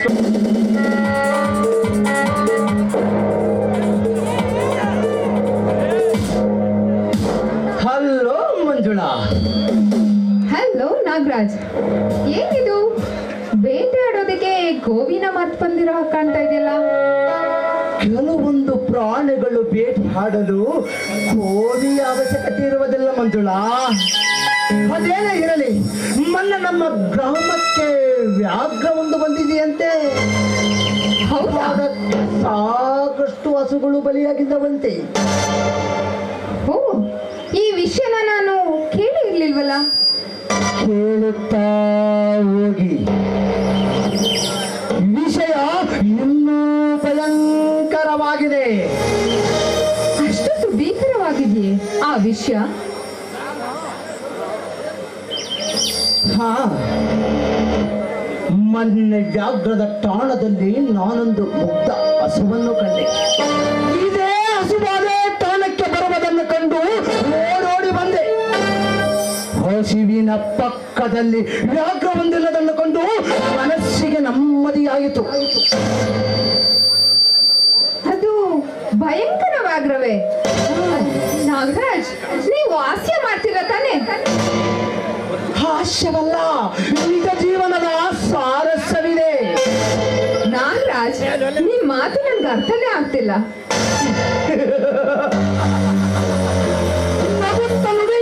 Hello Manjula. Hello Nagaraj, ಏನಿದು ಬೇಟೆ ಆಡೋದಕ್ಕೆ ಗೋವಿನ ಮರ್ತ್ ಬಂದಿರೋ ಹಾಗೆ ಕಾಣ್ತಾ ಇದೆಯಲ್ಲ? ಕೆಲವೊಂದು ಪ್ರಾಣಿಗಳು ಭೇಟಿ ಆಡಲು ಕೋವಿಯ ಅವಶ್ಯಕತೆ ಇರುವುದಿಲ್ಲ ಮಂಜುಳಾ. ಅದೇನೇ ಇರಲಿ, ಮೊನ್ನೆ ನಮ್ಮ ಗ್ರಾಮಕ್ಕೆ ವ್ಯಾಘ್ರ ಒಂದು ಬಂದಿದೆಯಂತೆ. ಹೌದಾ? ಸಾಕಷ್ಟು ಹಸುಗಳು ಬಲಿಯಾಗಿದ್ದವಂತೆ. ಓ, ಈ ವಿಷಯನ ನಾನು ಕೇಳಿ ಇರ್ಲಿಲ್ವಲ್ಲ. ಕೇಳುತ್ತಾ ಹೋಗಿ, ವಿಷಯ ಇನ್ನೂ ಭಯಂಕರವಾಗಿದೆ. ಅಷ್ಟೊಂದು ಭೀಕರವಾಗಿದೆಯೇ ಆ ವಿಷಯ? ಹಾ, ಮೊನ್ನೆ ವ್ಯಾಘ್ರದ ತಾಣದಲ್ಲಿ ನಾನೊಂದು ಮುಗ್ಧ ಹಸುವನ್ನು ಕಂಡೆ. ಇದೇ ಹಸುವಾದ ತಾಣಕ್ಕೆ ಬರುವುದನ್ನು ಕಂಡು ಓಡೋಡಿ ಬಂದೆ. ಹಸುವಿನ ಪಕ್ಕದಲ್ಲಿ ವ್ಯಾಘ್ರ ಹೊಂದಿಲ್ಲದನ್ನು ಕಂಡು ಮನಸ್ಸಿಗೆ ನೆಮ್ಮದಿಯಾಯಿತು. ಅದು ಭಯಂಕರ ವ್ಯಾಘ್ರವೇ? ನಾಗರಾಜ್, ನೀವು ಹಾಸ್ಯ ಮಾಡ್ತೀರಾ ತಾನೇ? ಹಾಸ್ಯವಲ್ಲ, ನಿಜ ಜೀವನದ ಸಾರಸ್ಯವಿದೆ. ನಾಗರಾಜ್, ನಿಮ್ ಮಾತು ನನ್ಗೆ ಅರ್ಥನೇ ಆಗ್ತಿಲ್ಲ.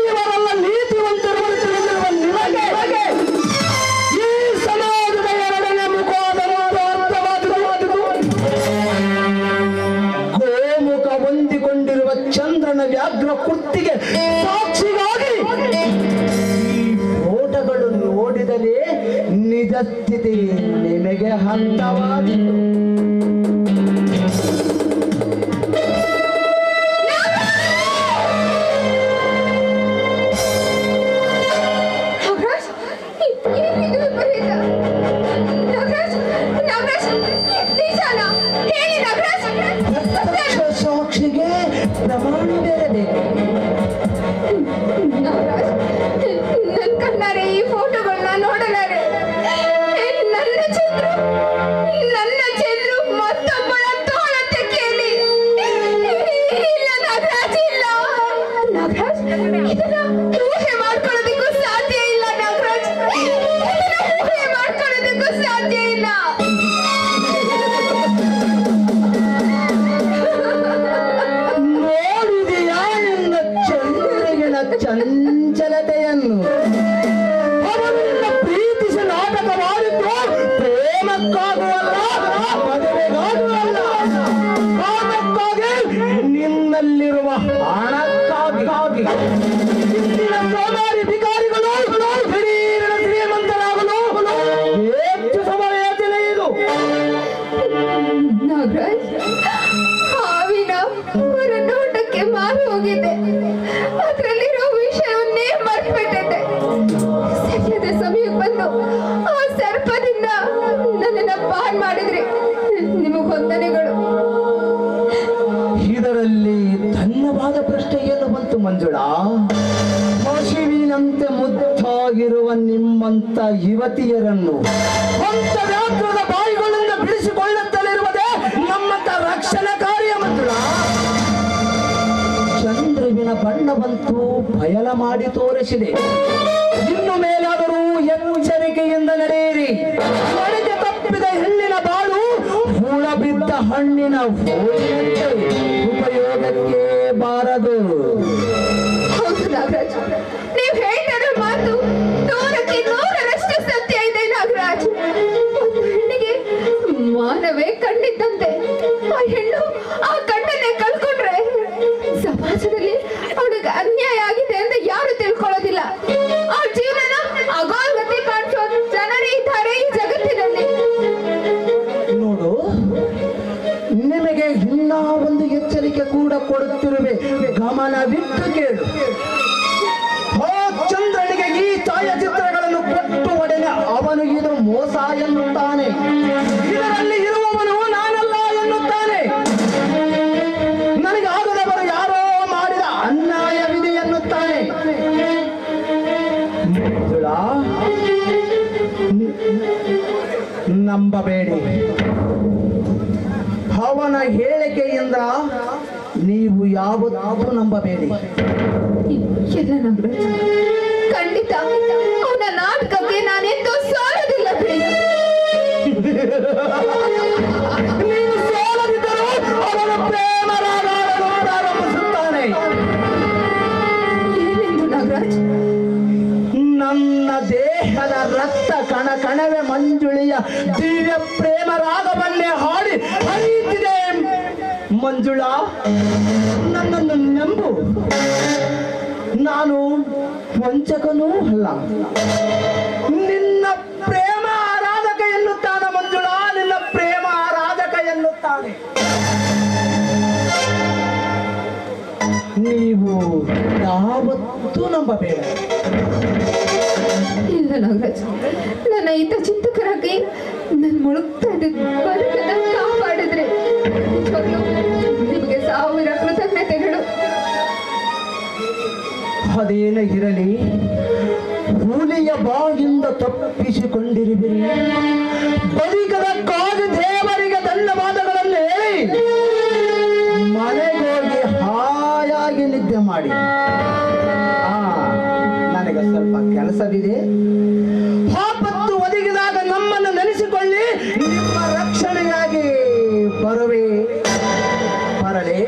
ಇವರೆಲ್ಲ ನೀತಿವಂತರು ತಿಳಿದಿರುವ ನಿಮಗೆ ಈ ಸಮಾಜದ ಎರಡನೇ ಮುಖವಾದವಾದ ಅರ್ಥವಾದುದು. ಗೋಮುಖ ಹೊಂದಿಕೊಂಡಿರುವ ಚಂದ್ರನ ವ್ಯಾಘ್ರ ಕೃತಿಗೆ ಸಾಕ್ಷಿಗಾಗಿ ಫೋಟೋಗಳು ನೋಡಿದರೆ ನಿಜ ಸ್ಥಿತಿ ನಿಮಗೆ ಹಂತವಾದಿತು. ಸಾಕ್ಷಿಗೆ ಪ್ರಮಾಣ ಬೇರಬೇಕು. ನನ್ ಕಣ್ಣಾರೆ ಈ ಫೋಟೋಗಳನ್ನ ನೋಡಲಾರೆ. ನನ್ನ ಚಂದ್ರು ಮತ್ತೊಬ್ಬಳ ತೋಳ ತೆಗೆಯಲಿ. ಇಲ್ಲ ನಾಗರಾಜ್, ಇಲ್ಲ ನಾಗರಾಜ್, ಇದನ್ನ ಊಹೆ ಮಾಡ್ಕೊಳ್ಳೋದಕ್ಕೂ ಸಾಧ್ಯ ಇಲ್ಲ ನಾಗರಾಜ್. ಇದನ್ನ ಊಹೆ ಮಾಡ್ಕೊಳ್ಳೋದಕ್ಕೂ ಸಾಧ್ಯ ಇಲ್ಲ. ನೋಡಿದೆಯಾ ನಿನ್ನ ಚಂದ್ರಗಿನ ಚಂಚಲತೆಯನ್ನು? ಅವನನ್ನ ಪ್ರೀತಿಸಿ ನಾಟಕವಾಡಿದ್ದು ಪ್ರೇಮಕ್ಕಾಗುವಲ್ಲ, ಮದುವೆಗಾಗುವಲ್ಲ, ಕಾಮಕ್ಕಾಗಿ, ನಿನ್ನಲ್ಲಿರುವ ಹಣಕ್ಕಾಗಿ. ಇಂದಿನ ಸೋಮಾರಿ ಭಿಕಾರಿಗಳು ದಿಢೀರನ ಶ್ರೀಮಂತರಾಗಲು ಹೆಚ್ಚು ಸಮಯದಲ್ಲಿ ಇದು. ನಾಗರಾಜ್, ಹಾವಿನ ಹೊರ ನೋಟಕ್ಕೆ ಮಾರು ಹೋಗಿದೆ. ಅದರಲ್ಲಿರೋ ವಿಷಯವನ್ನೇ ಮರ್ತ್ಬಿಟ್ಟಿದ್ದೆ. ಸರಿಯಾದ ಸಮಯಕ್ಕೆ ಬಂದು ಆ ಸರ್ಪದಿಂದ ನನ್ನನ್ನ ಪಾರ್ ಮಾಡಿದ್ರಿ. ನಿಮಗ್ ವಂದನೆಗಳು. ಇದರಲ್ಲಿ ಧನ್ಯವಾದ ಪ್ರಶ್ನೆ ಏನು ಬಂತು ಮಂಜುಳಾ? ಹಸುವಿನಂತೆ ಮುದ್ದಾಗಿರುವ ನಿಮ್ಮಂತ ಯುವತಿಯರನ್ನು ಸ್ವಂತ ವ್ಯಾಘ್ರದ ಬಾಯಿಗಳಿಂದ ಬಿಡಿಸಿಕೊಳ್ಳುತ್ತಲಿರುವುದೇ ನಮ್ಮಂತ ರಕ್ಷಣಾ ಕಾರ್ಯ ಮಂಜುಳಾ. ಚಂದ್ರುವಿನ ಬಣ್ಣವಂತೂ ಬಯಲ ಮಾಡಿ ತೋರಿಸಿದೆ. ಇನ್ನು ಮೇಲಾದರೂ ಎಚ್ಚರಿಕೆಯಿಂದ ನಡೆಯಿರಿ. ನಡೆಗೆ ತಪ್ಪಿದ ಹೆಣ್ಣಿನ ಬಾಳು ಹುಳ ಬಿದ್ದ ಹಣ್ಣಿನ ಹೋಳಿನಂತೆ ಉಪಯೋಗಕ್ಕೆ ಬಾರದು. ಹೌದು ನಾಗರಾಜ್, ನೀವು ಹೇಳ್ತಿರೋ ಮಾತು ನೂರಕ್ಕೆ ನೂರರಷ್ಟು ಸತ್ಯ ಇದೆ ನಾಗರಾಜ್. ಒಂದು ಹೆಣ್ಣಿಗೆ ಮಾನವೇ ಕಣ್ಣಿದ್ದಂತೆ. ಆ ಹೆಣ್ಣು ಆ ಕಣ್ಣನ್ನೇ ಕಳ್ಕೊಂಡ್ರೆ ಸಮಾಜದಲ್ಲಿ ಅವಳಿಗೆ ಅನ್ಯಾಯ ಆಗಿದೆ ಅಂತ ಯಾರು ತಿಳ್ಕೊಳ್ಳೋದಿಲ್ಲ. ಆ ಜೀವನ ಅಗೋಲ್ಗತಿ ಕಾಣಿಸೋ ಜನರೇ ಇದ್ದಾರೆ ಈ ಜಗತ್ತಿನಲ್ಲಿ. ನೋಡು, ನಿಮಗೆ ಇನ್ನ ಒಂದು ಎಚ್ಚರಿಕೆ ಕೂಡ ಕೊಡುತ್ತಿರುವೆ, ಗಮನವಿಟ್ಟು ಕೇಳು. ಚಂದ್ರನಿಗೆ ಈ ಛಾಯಾಚಿತ್ರಗಳನ್ನು ಕೊಟ್ಟು ಒಡನೆ ಅವನು ಇದು ಮೋಸ ಎನ್ನುತ್ತಾನೆ. ಇದರಲ್ಲಿ ಇರುವವನು ನಾನಲ್ಲ ಎನ್ನುತ್ತಾನೆ. ನನಗೆ ಆಗದವರು ಯಾರೋ ಮಾಡಿದ ಅನ್ಯಾಯವಿದೆ ಎನ್ನುತ್ತಾನೆ. ಮಂಜುಳಾ, ನಂಬಬೇಡಿ. ಅವನ ಹೇಳಿಕೆಯಿಂದ ನೀವು ಯಾವತ್ತೂ ನಂಬಬೇಡಿ. ಎಲ್ಲ ನಾಗರಾಜ್, ಖಂಡಿತ ಅವನ ನಾಟಕಕ್ಕೆ ನಾನೆಂದೂ ಸೋಲೋದಿಲ್ಲ ಬಿಡಿ. ನೀವು ಸೋಲದಿದ್ದರೂ ಅವನ ಪ್ರೇಮ ರಾಗವನ್ನು ಆರಂಭಿಸುತ್ತಾನೆ. ಏನೆಂದು ನಾಗರಾಜ್? ನನ್ನ ದೇಹದ ರಕ್ತ ಕಣ ಕಣವೆ ಮಂಜುಳಿಯ ದಿವ್ಯ ಪ್ರೇಮ ರಾಗವನ್ನೇ ಹಾಡಿ ಹರಿಯುತ್ತಿದೆ. ಮಂಜುಳಾ, ನನ್ನನ್ನು ನಂಬು. ನಾನು ವಂಚಕನೂ ಅಲ್ಲ. ನಿನ್ನ ಪ್ರೇಮ ಆರಾಧಕ ಎನ್ನುತ್ತಾನೆ ಮಂಜುಳಾ, ನಿನ್ನ ಪ್ರೇಮ ಆರಾಧಕ ಎನ್ನುತ್ತಾನೆ. ನೀವು ಯಾವತ್ತೂ ನಂಬಬೇಡ. ಇಲ್ಲ ನಾಗರಾಜ್, ನನ್ನ ಹಿತ ಚಿಂತಕರಾಗಿ ನನ್ನ ಮುಳುಗ್ತಾ ಇದ್ದ ಬದುಕನ್ನ ಕಾಪಾಡಿದ್ರೆ ನಿಜವಾಗ್ಲೂ ನಿಮಗೆ 1000 ಕೃತಜ್ಞತೆಗಳು. ಅದೇನೇ ಇರಲಿ, ಹುಲಿಯ ಬಾಯಿಂದ ತಪ್ಪಿಸಿಕೊಂಡಿರುವಿರಿ. ಬದುಕದಕ್ಕಾಗಿ ದೇವರಿಗೆ ಧನ್ಯವಾದಗಳನ್ನು ಹೇಳಿ ಮನೆಗೋಗಿ ಹಾಯಾಗಿ ನಿದ್ದೆ ಮಾಡಿ. ನನಗೆ ಸ್ವಲ್ಪ ಕೆಲಸವಿದೆ. ಆಪತ್ತು ಒದಗಿದಾಗ ನಮ್ಮನ್ನು ನೆನೆಸಿಕೊಳ್ಳಿ. ನಿಮ್ಮ ರಕ್ಷಣೆಗಾಗಿ ಬರುವೆ. ಬರಲೇ?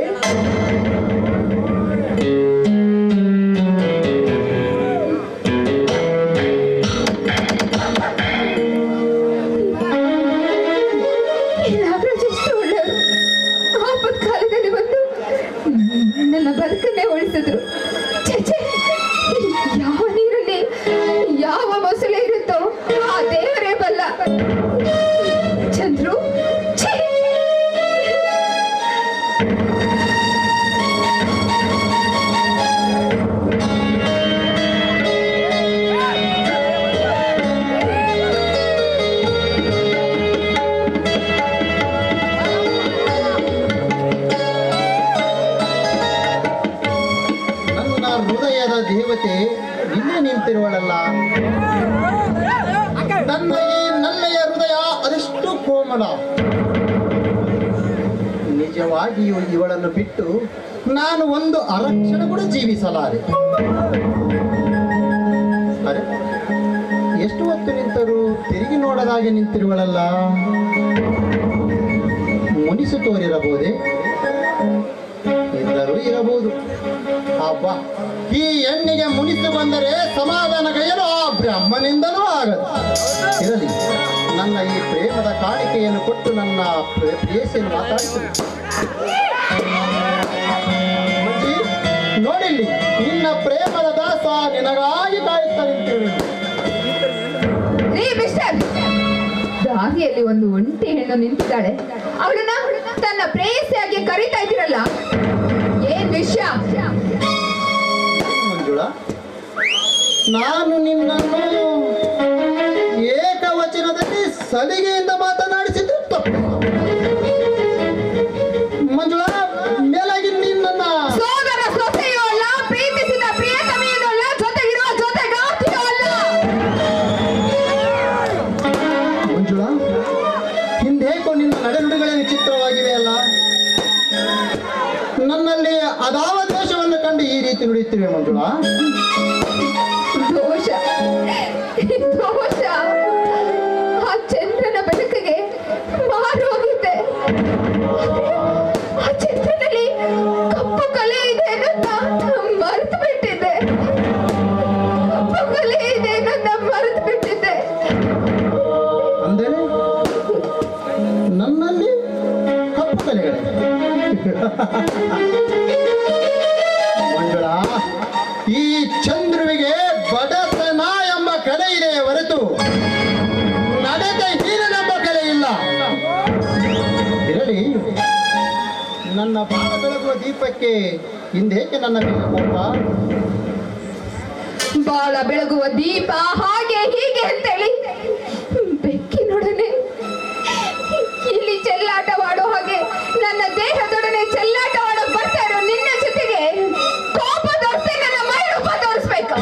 ನಾಗರಾಜ್ ಎಷ್ಟು ಒಳ್ಳೆಯವರು. ಆಪತ್ ಕಾಲದಲ್ಲಿ ಬಂದು ನನ್ನ ಬದುಕನ್ನೇ ಉಳಿಸಿದ್ರು. ಛೆ, ಛೆ, ಯಾವ ನೀರಲ್ಲಿ ಯಾವ ಮೊಸಳೆ ಇರುತ್ತೋ ಆ ದೇವರೇ ಬಲ್ಲ. ಚಂದ್ರು, ಛೆ. ನನ್ನ ಹೃದಯದ ದೇವತೆ ಇಲ್ಲೇ ನಿಂತಿರುವಳಲ್ಲ. ನನ್ನ ಈ ನಲ್ಲೆಯ ಹೃದಯ ಅದೆಷ್ಟು ಕೋಮಲ. ನಿಜವಾಗಿಯೂ ಇವಳನ್ನು ಬಿಟ್ಟು ನಾನು ಒಂದು ಅರಕ್ಷಣ ಕೂಡ ಜೀವಿಸಲಾರೆ. ಅರೆ, ಎಷ್ಟು ಹೊತ್ತು ನಿಂತರೂ ತಿರುಗಿ ನೋಡದಾಗೆ ನಿಂತಿರುವಳಲ್ಲ. ಮುನಿಸು ತೋರಿರಬಹುದೇ? ಇದ್ದರೂ ಇರಬಹುದು. ಅಬ್ಬಾ, ಈ ಹೆಣ್ಣಿಗೆ ಮುನಿಸು ಬಂದರೆ ಸಮಾಧಾನ ಕೈಯಲು ಆ ಬ್ರಹ್ಮನಿಂದಲೂ ಆಗದು. ಇರಲಿ, ನನ್ನ ಈ ಪ್ರೇಮದ ಕಾಣಿಕೆಯನ್ನು ಕೊಟ್ಟು ನನ್ನ ಪ್ರೇಯಸಿಯನ್ನು ಮಾತಾಡ್ತೀನಿ. ಮಂಜಿ, ನೋಡಿಲ್ಲಿ, ನಿನ್ನ ಪ್ರೇಮದ ದಾಸ ನಿನಗಾಗಿ ಕಾಯುತ್ತಾ ನಿಂತಿರುವೆ. ರೀ ಮಿಸ್ಟರ್, ದಾರಿಯಲ್ಲಿ ಒಂದು ಒಂಟಿ ಹೆಣ್ಣು ನಿಂತಿದ್ದಾಳೆ. ಅವಳನ್ನ ತನ್ನ ಪ್ರೇಯಸಿಯಾಗಿ ಕರೀತಾ ಇದ್ದೀರಲ್ಲ, ಏನ್ ವಿಷಯ? ಮಂಜುಳಾ, ನಾನು ನಿನ್ನನ್ನು ಏಕವಚನದಲ್ಲಿ ಸಲಿಗೆಯಿಂದ ಮಾತನಾಡಿಸಿದ್ದು ತಪ್ಪು. ಮಂಜುಳಾ, ಮೇಲಾಗಿ ನಿನ್ನ ಸೋದರ ಸೊಸೆಯೂ ಅಲ್ಲ, ಪ್ರೀತಿಸಿದ ಪ್ರಿಯತಮೆಯೂ ಅಲ್ಲ, ಜೊತೆಗಿರುವ ಜೊತೆಗಾರ್ತಿಯೂ ಅಲ್ಲ. ಮಂಜುಳಾ, ಹಿಂದೇಕೋ ನಿನ್ನ ನಡೆನುಡಿಗಳೇ ವಿಚಿತ್ರವಾಗಿವೆ ಅಲ್ಲ. ನನ್ನಲ್ಲಿ ಅದಾವ ದೋಷವನ್ನು ಕಂಡು ಈ ರೀತಿ ನುಡಿಯುತ್ತಿವೆ ಮಂಜುಳಾ. ದೋಷ ದೋಷ, ಆ ಚಂದ್ರನ ಬೆಳಕಿಗೆ ಮಾರೋಗಿದ್ದೆ. ಆ ಚಂದ್ರನಲ್ಲಿ ಕಪ್ಪು ಕಲೆ ಇದೆ ಅನ್ನೋದನ್ನ ಮರೆತು ಬಿಟ್ಟಿದ್ದೆ. ಕಪ್ಪು ಕಲೆ ಇದೆ ಅನ್ನೋದನ್ನ ಮರೆತು ಬಿಟ್ಟಿದ್ದೆ. ಅಂದರೆ ನನ್ನಲ್ಲಿ ಕಪ್ಪು ಕಲೆಗಳೇ? ಮಂಜುಳಾ, ಈ ಚಂದ್ರುವಿಗೆ ಬಡತನ ಎಂಬ ಕಲೆ ಇದೆ ಹೊರತು ನಡೆದ ಹೀರನೆಂಬ ಕಲೆ ಇಲ್ಲ. ಇರಲಿ, ನನ್ನ ಬಾಳ ಬೆಳಗುವ ದೀಪಕ್ಕೆ ಇಂದೇಕೆ ನನ್ನ ಮೇಲೆ ಕೋಪ? ಬಾಳ ಬೆಳಗುವ ದೀಪ ಹಾಗೆ ಹೀಗೆ ಅಂತೇಳಿ ಬೆಕ್ಕಿನೊಡನೆ ಇಲ್ಲಿ ಚೆಲ್ಲಾಟವಾಡೋ ಹಾಗೆ ನನ್ನ ದೇಹದೊಡನೆ ಚೆಲ್ಲಾಟವಾಡೋ ಬರ್ತಾ ಇರೋ ನಿನ್ನ ಜೊತೆಗೆ ಕೋಪ ತೋರಿಸಿ ನನ್ನ ಮೈ ರೂಪ ತೋರಿಸ್ಬೇಕು.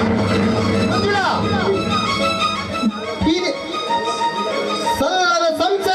ಮಂಜುಳಾ, ಸಲ್ಲದ ಸಂಸಾರ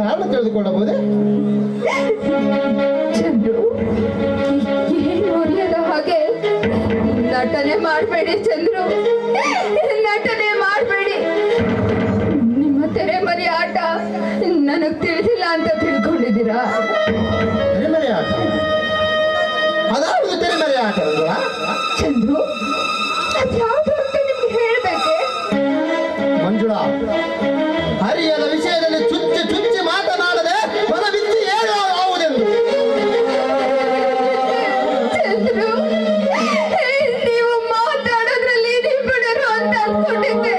ಕಾರಣ ತಿಳಿದುಕೊಳ್ಳಬಹುದೇ? ಚಂದ್ರು, ಏನು ಅರಿಯದ ಹಾಗೆ ನಟನೆ ಮಾಡಬೇಡಿ ಚಂದ್ರು, ನಟನೆ ಮಾಡಬೇಡಿ. ನಿಮ್ಮ ತೆರೆಮರೆ ಆಟ ನನಗ್ ತಿಳಿದಿಲ್ಲ ಅಂತ ತಿಳ್ಕೊಂಡಿದ್ದೀರಾ? ತೆರೆಮರೆ ಆಟ? ಅದಾವುದು ತೆರೆಮರೆ ಆಟ ಅಲ್ವಾ? ಚಂದ್ರು, ಅದ್ಯಾವುದು ಅಂತ ನಿಮ್ಗೆ ಹೇಳ್ಬೇಕೆ? ಮಂಜುಳಾ, ಹರಿಯದ ವಿಷಯದಲ್ಲಿ ಚುಚ್ಚಿ ಚುಚ್ಚಿ ಮಾತನಾಡದೆ ಮನಬಿಚ್ಚಿ ಹೇಳು ಯಾವುದೆಂದು. ಚಂದ್ರು, ನೀವು ಮಾತಾಡೋದ್ರಲ್ಲಿ ನಿಪುಣರು ಅಂತ ಅನ್ಕೊಂಡಿದ್ದೆ.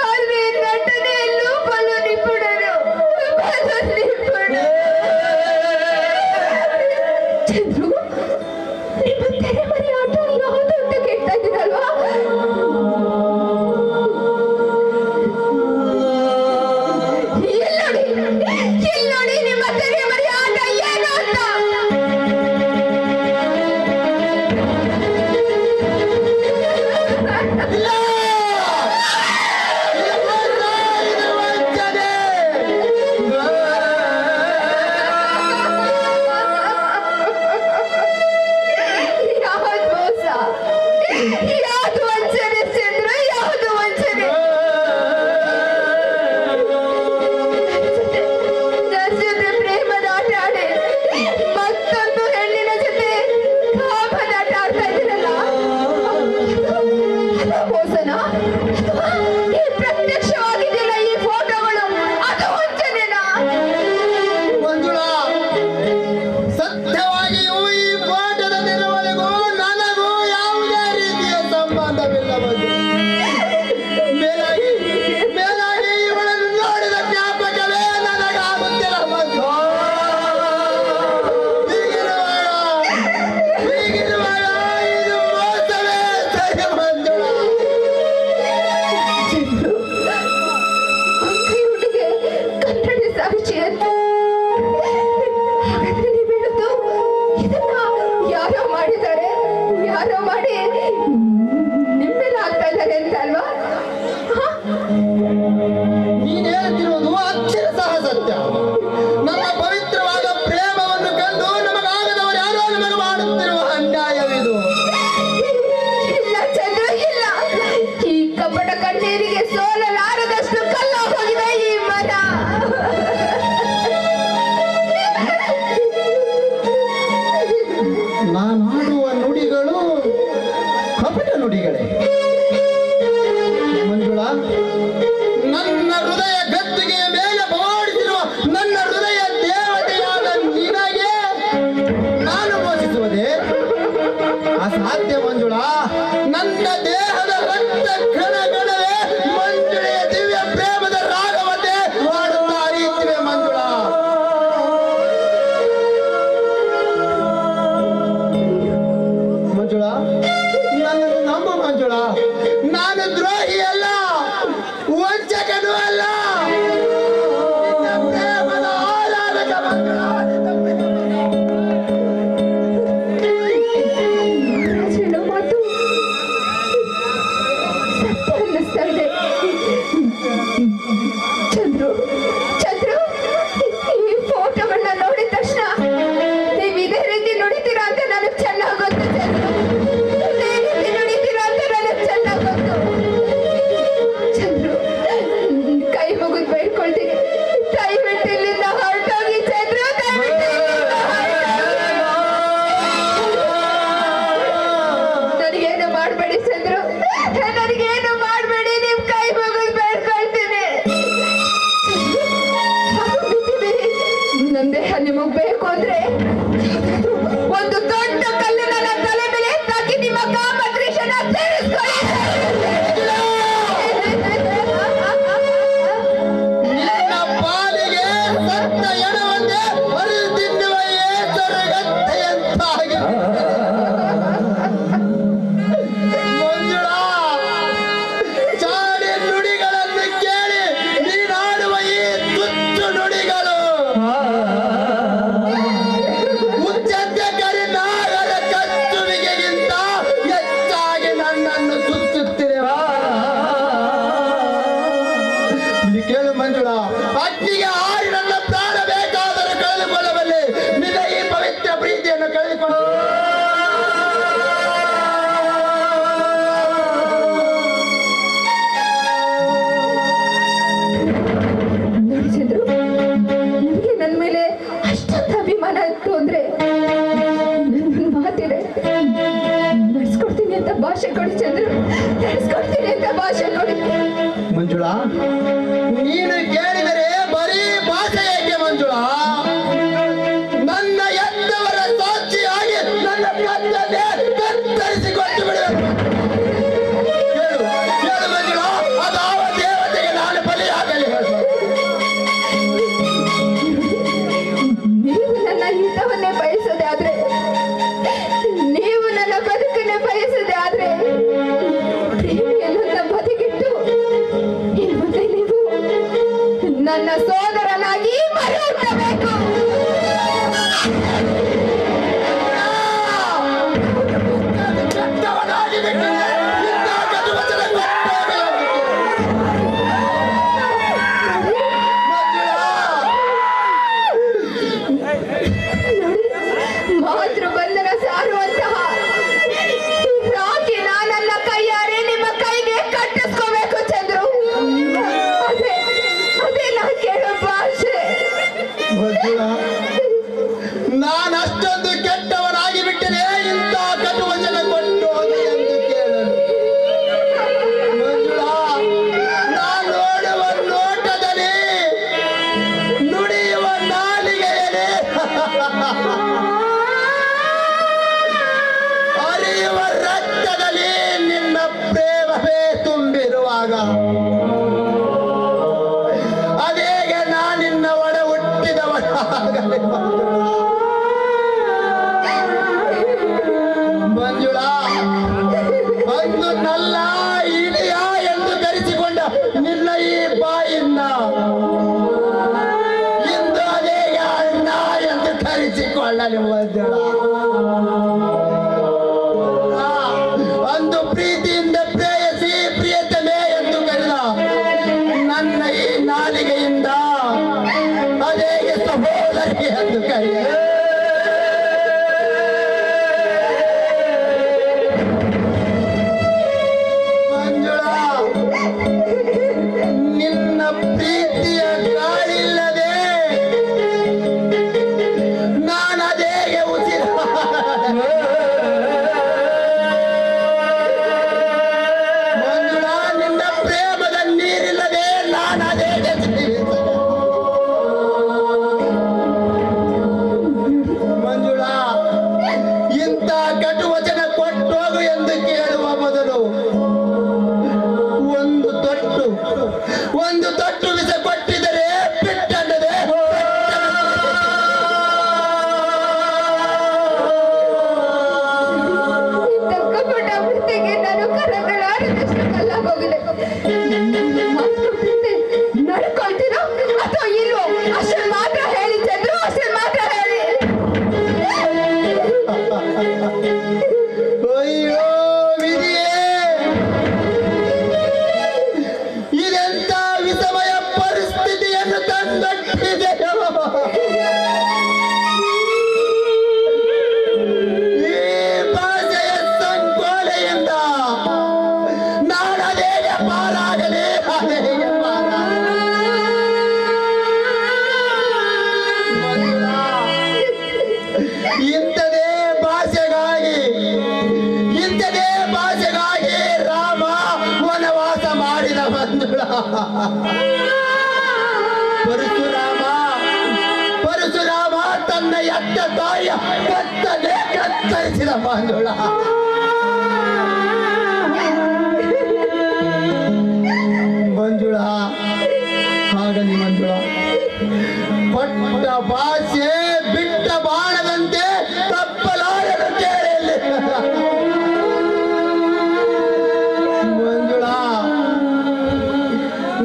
ಆದ್ರೆ ನಟನೆಯಲ್ಲೂ ಬಲು ನಿಪುಣರು, ಬಲು ನಿಪುಣರು. ಚಂದ್ರು, ನಿಮ್ಮ ತೆರೆಮರೆ ಆಟ ಯಾವುದು ಅಂತ ಕೇಳ್ತಾ ಇದ್ದೀರಲ್ವಾ? ಇಲ್ಲಿ ನೋಡಿ ನಿಮ್ಮ ತೆರೆಮರೆ ಆಟ ಏನು ಅಂತ. ಇಲ್ಲ! ಇದು ಮೋಸ, ಇದು ವಂಚನೆ! ಯಾವ್ದು ಮೋಸ, ಯಾವ್ದು ವಂಚನೆ ಚಂದ್ರ, ಯಾವ್ದು ವಂಚನೆ? ನನ್ನ ಜೊತೆ ಪ್ರೇಮದ ಆಟ ಆಡಿ ಮತ್ತೊಂದು ಹೆಣ್ಣಿನ ಜೊತೆ ಕಾಮದ ಆಟ ಆಡ್ತಾ ಇದ್ದೀರಲ್ಲ, ಅದು ಮೋಸನಾ? ಅಥವಾ ಈ ಪ್ರತ್ಯಕ್ಷವಾಗಿದೆಯಲ್ಲ ಈ ಫೋಟೋಗಳು, ಅದು ವಂಚನೆನಾ? ಮಂಜುಳಾ, ಸತ್ಯವಾಗಿಯೂ ಈ ಪಾಠದ ನಿಲುವಳಿಗೂ ನನಗೂ ಯಾವುದೇ ರೀತಿಯ ಸಂಬಂಧವಿಲ್ಲ ಮಂಜು. ಮೇಲಾಗಿ ಮೇಲಾಗಿ ಇವಳನ್ನು ನೋಡಿದ ಜ್ಞಾಪಕವೇ ನನಗಾಗುತ್ತಿಲ್ಲ ಮಂಜು. ಹೀಗಿರುವಾಗ ಇದು ಮೋಸವೇ ಸರಿ ಮಂಜುಳಾ. ಚಂದ್ರು, ಅಂಗೈಯುಡಿಗೆ ಕನ್ನಡಿ ಸಾಕ್ಷಿ ಅಂತ. ಹಾಗಾದ್ರೆ ನೀವು ಹೇಳುದು ಇದನ್ನ ಯಾರೋ ಮಾಡಿದ್ದಾರೆ, ಯಾರೋ ಮಾಡಿ ನಿಮ್ಮೆಲ್ಲ ಆಗ್ತಾ ಇದ್ದಾರೆ ಅಂತ ಅಲ್ವಾ? ನೀನು ಹೇಳುತ್ತಿರುವುದು ಅಕ್ಷರಶಃ ಸತ್ಯ. ನಮ್ಮ ಪವಿತ್ರವಾದ ಪ್ರೇಮವನ್ನು ಕಂಡು ನಮಗಾಗದವರು ಯಾರೋ ನಮಗೆ ಮಾಡುತ್ತಿರುವ ಅನ್ಯಾಯವಿದು. ಇಲ್ಲ ಚಂದ್ರ, ಇಲ್ಲ. ಈ ಕಪಟ ಕಣ್ಣೀರಿಗೆ ಸೋಲಲಾರದಷ್ಟು ಕಲ್ಲ ಹೋಗಿದೆ ಈ ಮನ. ನಾನಾಡುವ ನುಡಿಗಳು ಕಪಟ ನುಡಿಗಳೇ. ಮಂಜುಳಾ, ನನ್ನ ಹೃದಯ ಗದ್ದುಗೆಯ ಮೇಲೆ ಬವಾಡಿಸಿರುವ ನನ್ನ ಹೃದಯ ದೇವತೆಯಾದ ನಿನಗೆ ನಾನು ಮೋಸಿಸುವುದೇ? ಅಸಾಧ್ಯ ಮಂಜುಳಾ. ನನ್ನ ದೇಹದ ರಕ್ತ ಕಣಗಳೇ ಮಂಜುಳೆಯ ದಿವ್ಯ ಪ್ರೇಮದ ರಾಗವತೆ ಮಾಡುತ್ತಾ ಹರಿಯುತ್ತಿವೆ ಮಂಜುಳಾ. ಮಂಜುಳಾ, ನನ್ನನ್ನು ನಂಬು ಮಂಜುಳಾ. ನಾನು ದ್ರೋಹಿ ಅಲ್ಲ, ವಂಚಕನೂ ಅಲ್ಲ. ನಿನ್ನ ಪ್ರೇಮದ ಆರಾಧಕ ಮಂಜುಳಾ. ರಾಜನ ಮಾತು ಸತ್ಯ ಅನ್ನಿಸ್ತಾ ಇದೆ. ಚಂದ್ರು, ಚಂದ್ರು, ಈ ಫೋಟೋಗಳನ್ನ ನೋಡಿದ ತಕ್ಷಣ ನೀವು ಇದೇ ರೀತಿ ನುಡಿತೀರಾ ಅಂತ ನನಗೆ ಚೆನ್ನಾಗಿ ಗೊತ್ತು ಚಂದ್ರು. ಇದೇ ರೀತಿ ನುಡಿತೀರಾ ಅಂತ ನನಗೆ ಚೆನ್ನಾಗಿ ಗೊತ್ತು. ಚಂದ್ರು, ಕೈ ಮುಗಿದು ಬೇಡ್ಕೊಳ್ತೀನಿ, ದಯವಿಟ್ಟು ಇಲ್ಲಿಂದ ಹೊರಟೋಗಿ ಚಂದ್ರು, ದಯವಿಟ್ಟು ಇಲ್ಲಿಂದ ಹೊರಟೋಗಿ. ನನಗೇನು ಮಾಡಬೇಡಿ ಚಂದ್ರು, ನನಗೇನು ಮಾಡಬೇಡಿ, ನಿಮ್ ಕೈ ಮುಗಿದು ಬೇಡ್ಕೊಳ್ತೀನಿ. ನನ್ನ ದೇಹ ನಿಮಗ್ ಬೇಕು ಅಂದ್ರೆ ಒಂದು ದೊಡ್ಡ ಕಲ್ಲು ನನ್ನ ತಲೆ ಮೇಲೆ ತಾಕಿ ನಿಮ್ಮ ಕಾಮದ್ರೇಷನ ತೀರಿಸ್ಕೊಳ್ಳಿ. ನಿನ್ನ ಪಾಲಿಗೆ ಸತ್ತ ಎಣವನ್ನೇ ಹರಿದು ತಿನ್ನುವ ಏತರಗತ್ತೆಯಂತಾಗಿದೆ. ಮಂಜುಳಾ, ಚಾಡಿ ನುಡಿಗಳನ್ನು ಕೇಳಿ ನೀನಾಡುವ ಈ ತುತ್ತು ನುಡಿಗಳು ಉಚ್ಚಂತಕರಿ ನಾಗರ ಕಚ್ಚುವಿಗೆಗಿಂತ ಹೆಚ್ಚಾಗಿ ನನ್ನನ್ನು ಸುತ್ತುತ್ತಿದೆ. ಇಲ್ಲಿ ಕೇಳು ಮಂಜುಳಾ, ಭಾಷೆ ಕೊಡಿ ಚಂದ್ರು, ತಿಳಿಸ್ಕೊಡ್ತೀನಿ ಅಂತ ಭಾಷೆ ಕೊಡಿ. ಮಂಜುಳಾ, ನೀನು ಕೇಳಿದರೆ ಬರೀ ಭಾಷೆ ಏಕೆ ಮಂಜುಳಾ? ನನ್ನ ಎದ್ದವರ ಸಾಕ್ಷಿಯಾಗಿ ನನ್ನ ಕತ್ತನ್ನೇ ಕತ್ತರಿಸಿಕೊಟ್ಟು ಬಿಡಬೇಕು. ಕೇಳು ಕೇಳು ಮಂಜುಳಾ, ಅದಾವ ದೇವತೆಗೆ ನಾನು ಬಲಿಯಾಗಲಿ. ನೀವು ನನ್ನ ಹಿತವನ್ನೇ ಬಯಸದೆ ಆದ್ರೆ, ನೀವು ನನ್ನ ಬದುಕನ್ನೇ ಬಯಸದೆ ಆದ್ರೆ, ಪ್ರೇಮಿಯನ್ನ ಬದುಕಿಟ್ಟು ಇನ್ನು ಮುಂದೆ ನೀವು ನನ್ನ ಸೋದರನಾಗಿ ಮರು ಹುಟ್ಟಬೇಕು. ಕೆಟ್ಟವನಾಗಿ ಬಿಟ್ಟರೆ ಇಂಥ ಕಟುವಚನ ಕೊಟ್ಟೋಗೆ ಮಾತೃ ಬಂಧನ ಸಾರುವಂತಹ ರಾಖಿ ನಾನಲ್ಲ, ಕೈಯಾರೆ ನಿಮ್ಮ ಕೈಗೆ ಕಟ್ಟಿಸ್ಕೋಬೇಕು ಚಂದ್ರು. ಅದೇ ಅದೇ ನಾ ಕೇಳೋ ಭಾಷೆ. ಮಂಜುಳಾ, ನಾನು ಅಷ್ಟೊಂದು ಕೆಟ್ಟವನಾಗಿ ಬಿಟ್ಟರೆ ಇಂಥ ಕಟುವಚನ ಕೊಟ್ಟೋಗೆ ಎಂದು ಕೇಳಲು. ಮಂಜುಳಾ, ನಾನು ನೋಡುವ ನೋಟದಲ್ಲಿ, ನುಡಿಯುವ ನಾಲಿಗೆಯಲ್ಲಿ, ಹರಿಯುವ ರಕ್ತದಲ್ಲಿ ನಿನ್ನ ಪ್ರೇಮವೇ ತುಂಬಿರುವಾಗ ಅದೇಗೆ ನಾನಿನ್ನ ಒಡ ಹುಟ್ಟಿದವನಾಗಲಿ? ಮಂಜುಳಾ, ಅಂದು ನಲ್ಲ ಇಳಿಯ ಎಂದು ಧರಿಸಿಕೊಂಡ ನಿನ್ನ ಈ ಬಾಯಿನ್ನ ಇಂದು ಅದೇಗೆ ಅಣ್ಣ ಎಂದು ಧರಿಸಿಕೊಳ್ಳಲಿ ಮಂಜುಳಾ. ಅಂದು ಪ್ರೀತಿಯಿಂದ ಪ್ರೇಯಸಿ ಪ್ರಿಯತಮೆ ಎಂದು ಕರೆದ ನನ್ನ ಈ ನಾಲಿಗೆಯಿಂದ ಅದೇಗೆ ಸಹೋದರಿ ಎಂದು ಕರೆಯ. ಮಂಜುಳಾ, ನಿನ್ನ ಪ್ರೀತಿಯ ಗಾಳಿಲ್ಲದೆ ನಾನು ಅದೇಗೆ ಉಸಿರ. ಮಂಜುಳಾ, ನಿನ್ನ ಪ್ರೇಮದ ನೀರಿಲ್ಲದೆ ನಾನು ಅದೇಗೆ ಜೀವಿಸಲಿ. ಮಂಜುಳಾ, ಇಂಥ ಕಟುವಚನ ಕೊಟ್ಟೋಗು ಎಂದು ಕೇಳುವ ಬದಲು ಒಂದು ತೊಟ್ಟು ವಿಷ ಕೊಟ್ಟಿದರೆ ಬಿಟ್ಟದೆ. ಇಂಥ ಕಪಟ ವೃತ್ತಿಗೆ ನಾನು ಕರಗಳಾಡದಷ್ಟು ಕಲ್ಲಾಗೋಗಿದೆ. ಮಾತು ಬಿಟ್ಟೆ ನಡ್ಕೊಳ್ತೀರೋ ಅಥವಾ ಇಲ್ವೋ ಅಷ್ಟು ಮಾತ್ರ ಹೇಳಿ ಚಂದ್ರು, ಅಷ್ಟು ಮಾತ್ರ ಹೇಳಿ. ಅಯ್ಯೋ ವಿಧಿಯೇ, ಇದೆಂತ ವಿಷಮಯ ಪರಿಸ್ಥಿತಿಯನ್ನು ತಂದೊಡ್ಡಿದೆಯೋ. ಈ ಭಾಷೆಯ ಸಂಕೋಲೆಯಿಂದ ನಾನು ಅದೇಗೆ ಪಾರಾಗಲಿ, ಅದೇಗೆ ಪಾರಾಗಲಿ. ಮಂಜುಳಾ, ಇಂಥದೇ ಭಾಷೆಗಾಗಿ ರಾಮ ವನವಾಸ ಮಾಡಿದ ಮಂಜುಳಾ. ಪರಶುರಾಮ ತನ್ನ ಎತ್ತ ತಾಯಿಯ ಕತ್ತಲೆ ಕತ್ತರಿಸಿದ ಮಂಜುಳಾ. ಮಂಜುಳಾ, ಹಾಗಲಿ ಮಂಜುಳಾ, ಪಟ್ಟ ಭಾಷೆ ಬಿಟ್ಟ ಬಾಣದಂತೆ ತಪ್ಪಲಾರದು ಕೇಳಿ. ಮಂಜುಳಾ,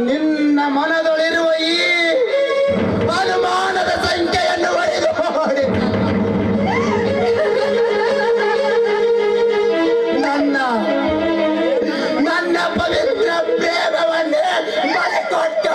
ನಿನ್ನ ಮನದೊಳಿರುವ ಈ ಅನುಮಾನದ ಸಂಖ್ಯೆಯನ್ನು ಒಡೆದು ನೋಡಿ ನನ್ನ ಪವಿತ್ರ ಪ್ರೇಮವನ್ನೇ ಬಲಿಕೊಟ್ಟು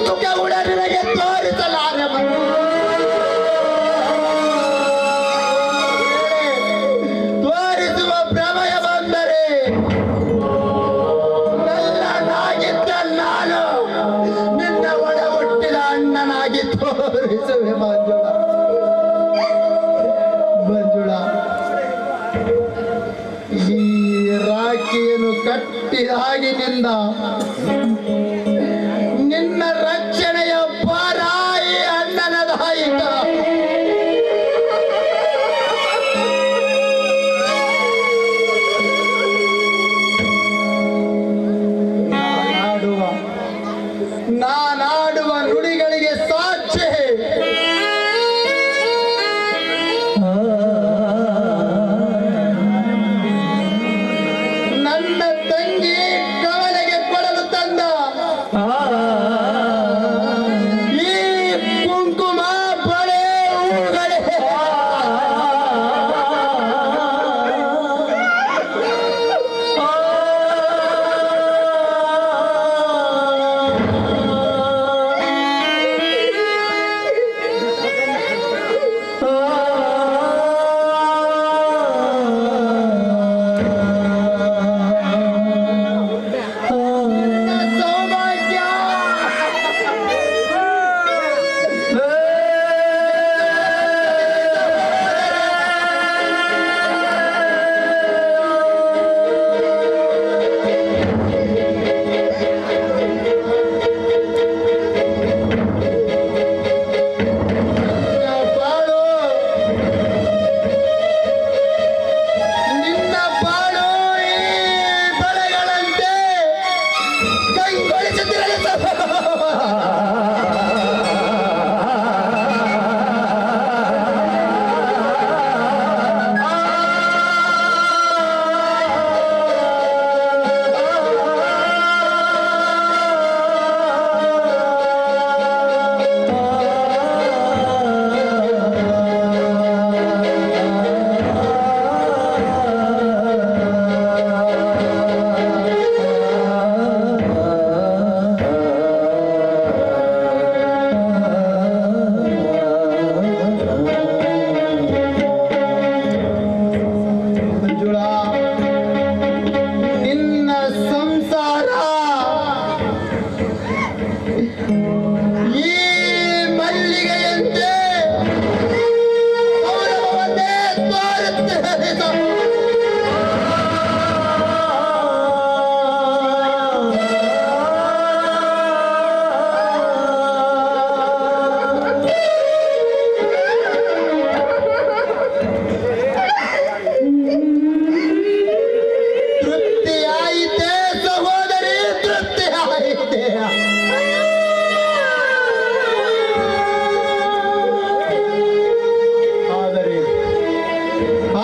ಮುಖ ಕೂಡ ನಿನಗೆ ತೋರಿಸಲಾರೆ ತೋರಿಸುವ ಪ್ರಮಯ ಬಂದರೆ ನನ್ನನಾಗಿದ್ದ ನಾನು ನಿನ್ನ ಒಡ ಹುಟ್ಟಿದ ಅಣ್ಣನಾಗಿ ತೋರಿಸುವೆ ಮಂಜುಳ. ಮಂಜುಳ, ಈ ರಾಖಿಯನ್ನು ಕಟ್ಟಿದಾಗಿನಿಂದ ನಿನ್ನ ರಕ್ಷಣೆಯ ಪರಾಯಿ ಅಣ್ಣನದಾಯಿತ. ನಾನಾಡುವ ನುಡಿಗಳಿಗೆ ಸಾಕ್ಷಿ ನನ್ನ ತಂಗಿ ಕವಲೆಗೆ ಕೊಡಲು ತಂದ ಈ ಕುಂಕುಮ ಬಳೆ ಹೂಗಳೇ. ಸೌಭಾಗ್ಯ ಬಾಳು, ನಿನ್ನ ಬಾಳು ಈ ಬಳೆಗಳಂತೆ ಕೈಗೊಳಿಸುತ್ತಿರಲಿ. ಮಂಜುಳ, ನಿನ್ನ ಸಂಸಾರ ಈ ಮಲ್ಲಿಗೆಯಂತೆ ಸೌರಭವನ್ನೇ ತೋರುತ್ತದೆ. ತೃಪ್ತಿಯಾಯಿತೆ ಸಹೋದರಿ, ತೃಪ್ತಿಯಾಯಿತೆ.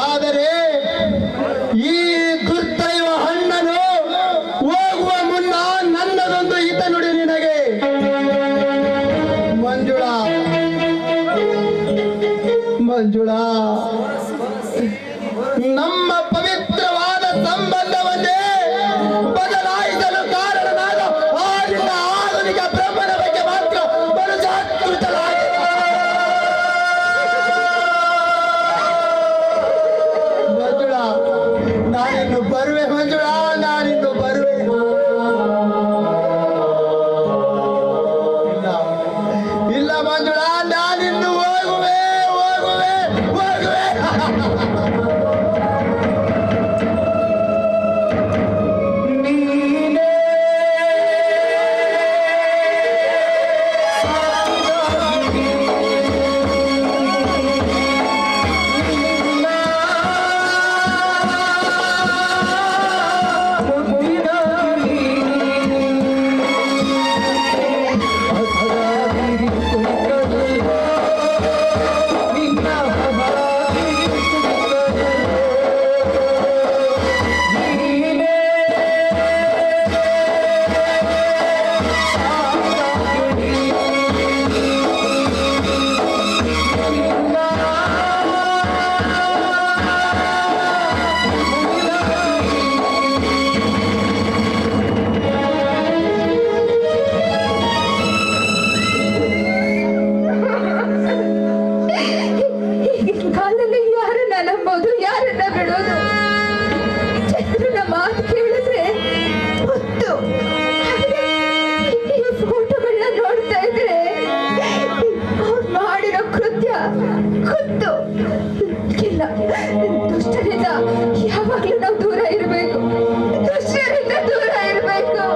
ಆದರೆ ಈ ದುರ್ದೈವ ಹಣ್ಣನು ಹೋಗುವ ಮುನ್ನ ನನ್ನದೊಂದು ಹಿತ ನುಡಿ ನಿನಗೆ. ಮಂಜುಳ, ಮಂಜುಳ, ನಮ್ಮ ಪವಿತ್ರವಾದ ಸಂಬಂಧವನ್ನೇ ಬದಲಾಯಿಸಲು ಕಾರಣನಾದ ಆಗಿನ ಆಧುನಿಕ ಬ್ರಹ್ಮನ ಬಗ್ಗೆ ಮಾತ್ರ ಬಲು ಜಾಗೃತರಾಗಿದೆ. ಮಂಜುಳ, ನಾನಿನ್ನು ಬರುವೆ. ಮಂಜುಳ, ನಾನಿನ್ನು ಬರುವೆ. ಇಲ್ಲ, ಇಲ್ಲ ಮಂಜುಳ, ನಾನಿನ್ನು ಹೋಗುವೆ, ಹೋಗುವೆ, ಹೋಗುವೆ. ಫೋಟೋಗಳನ್ನ ನೋಡ್ತಾ ಇದ್ರೆ ಅವ್ರು ಮಾಡಿರೋ ಕೃತ್ಯ ಖುದ್ದು ಇಲ್ಲ. ದುಷ್ಟರಿಂದ ಯಾವಾಗ್ಲೂ ನಾವು ದೂರ ಇರಬೇಕು, ದುಷ್ಟರಿಂದ ದೂರ ಇರಬೇಕು.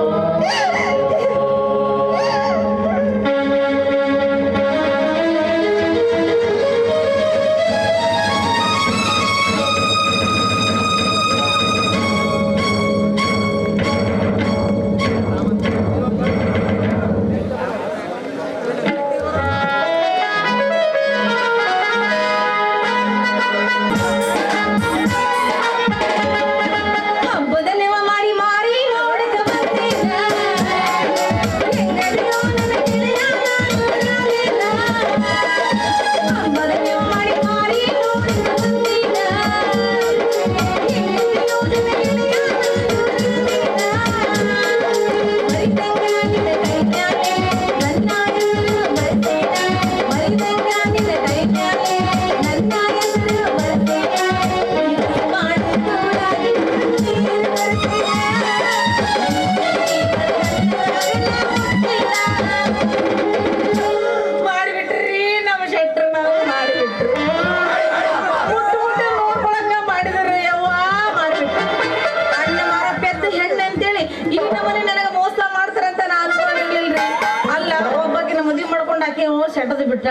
ಸೆಟದು ಬಿಟ್ಟ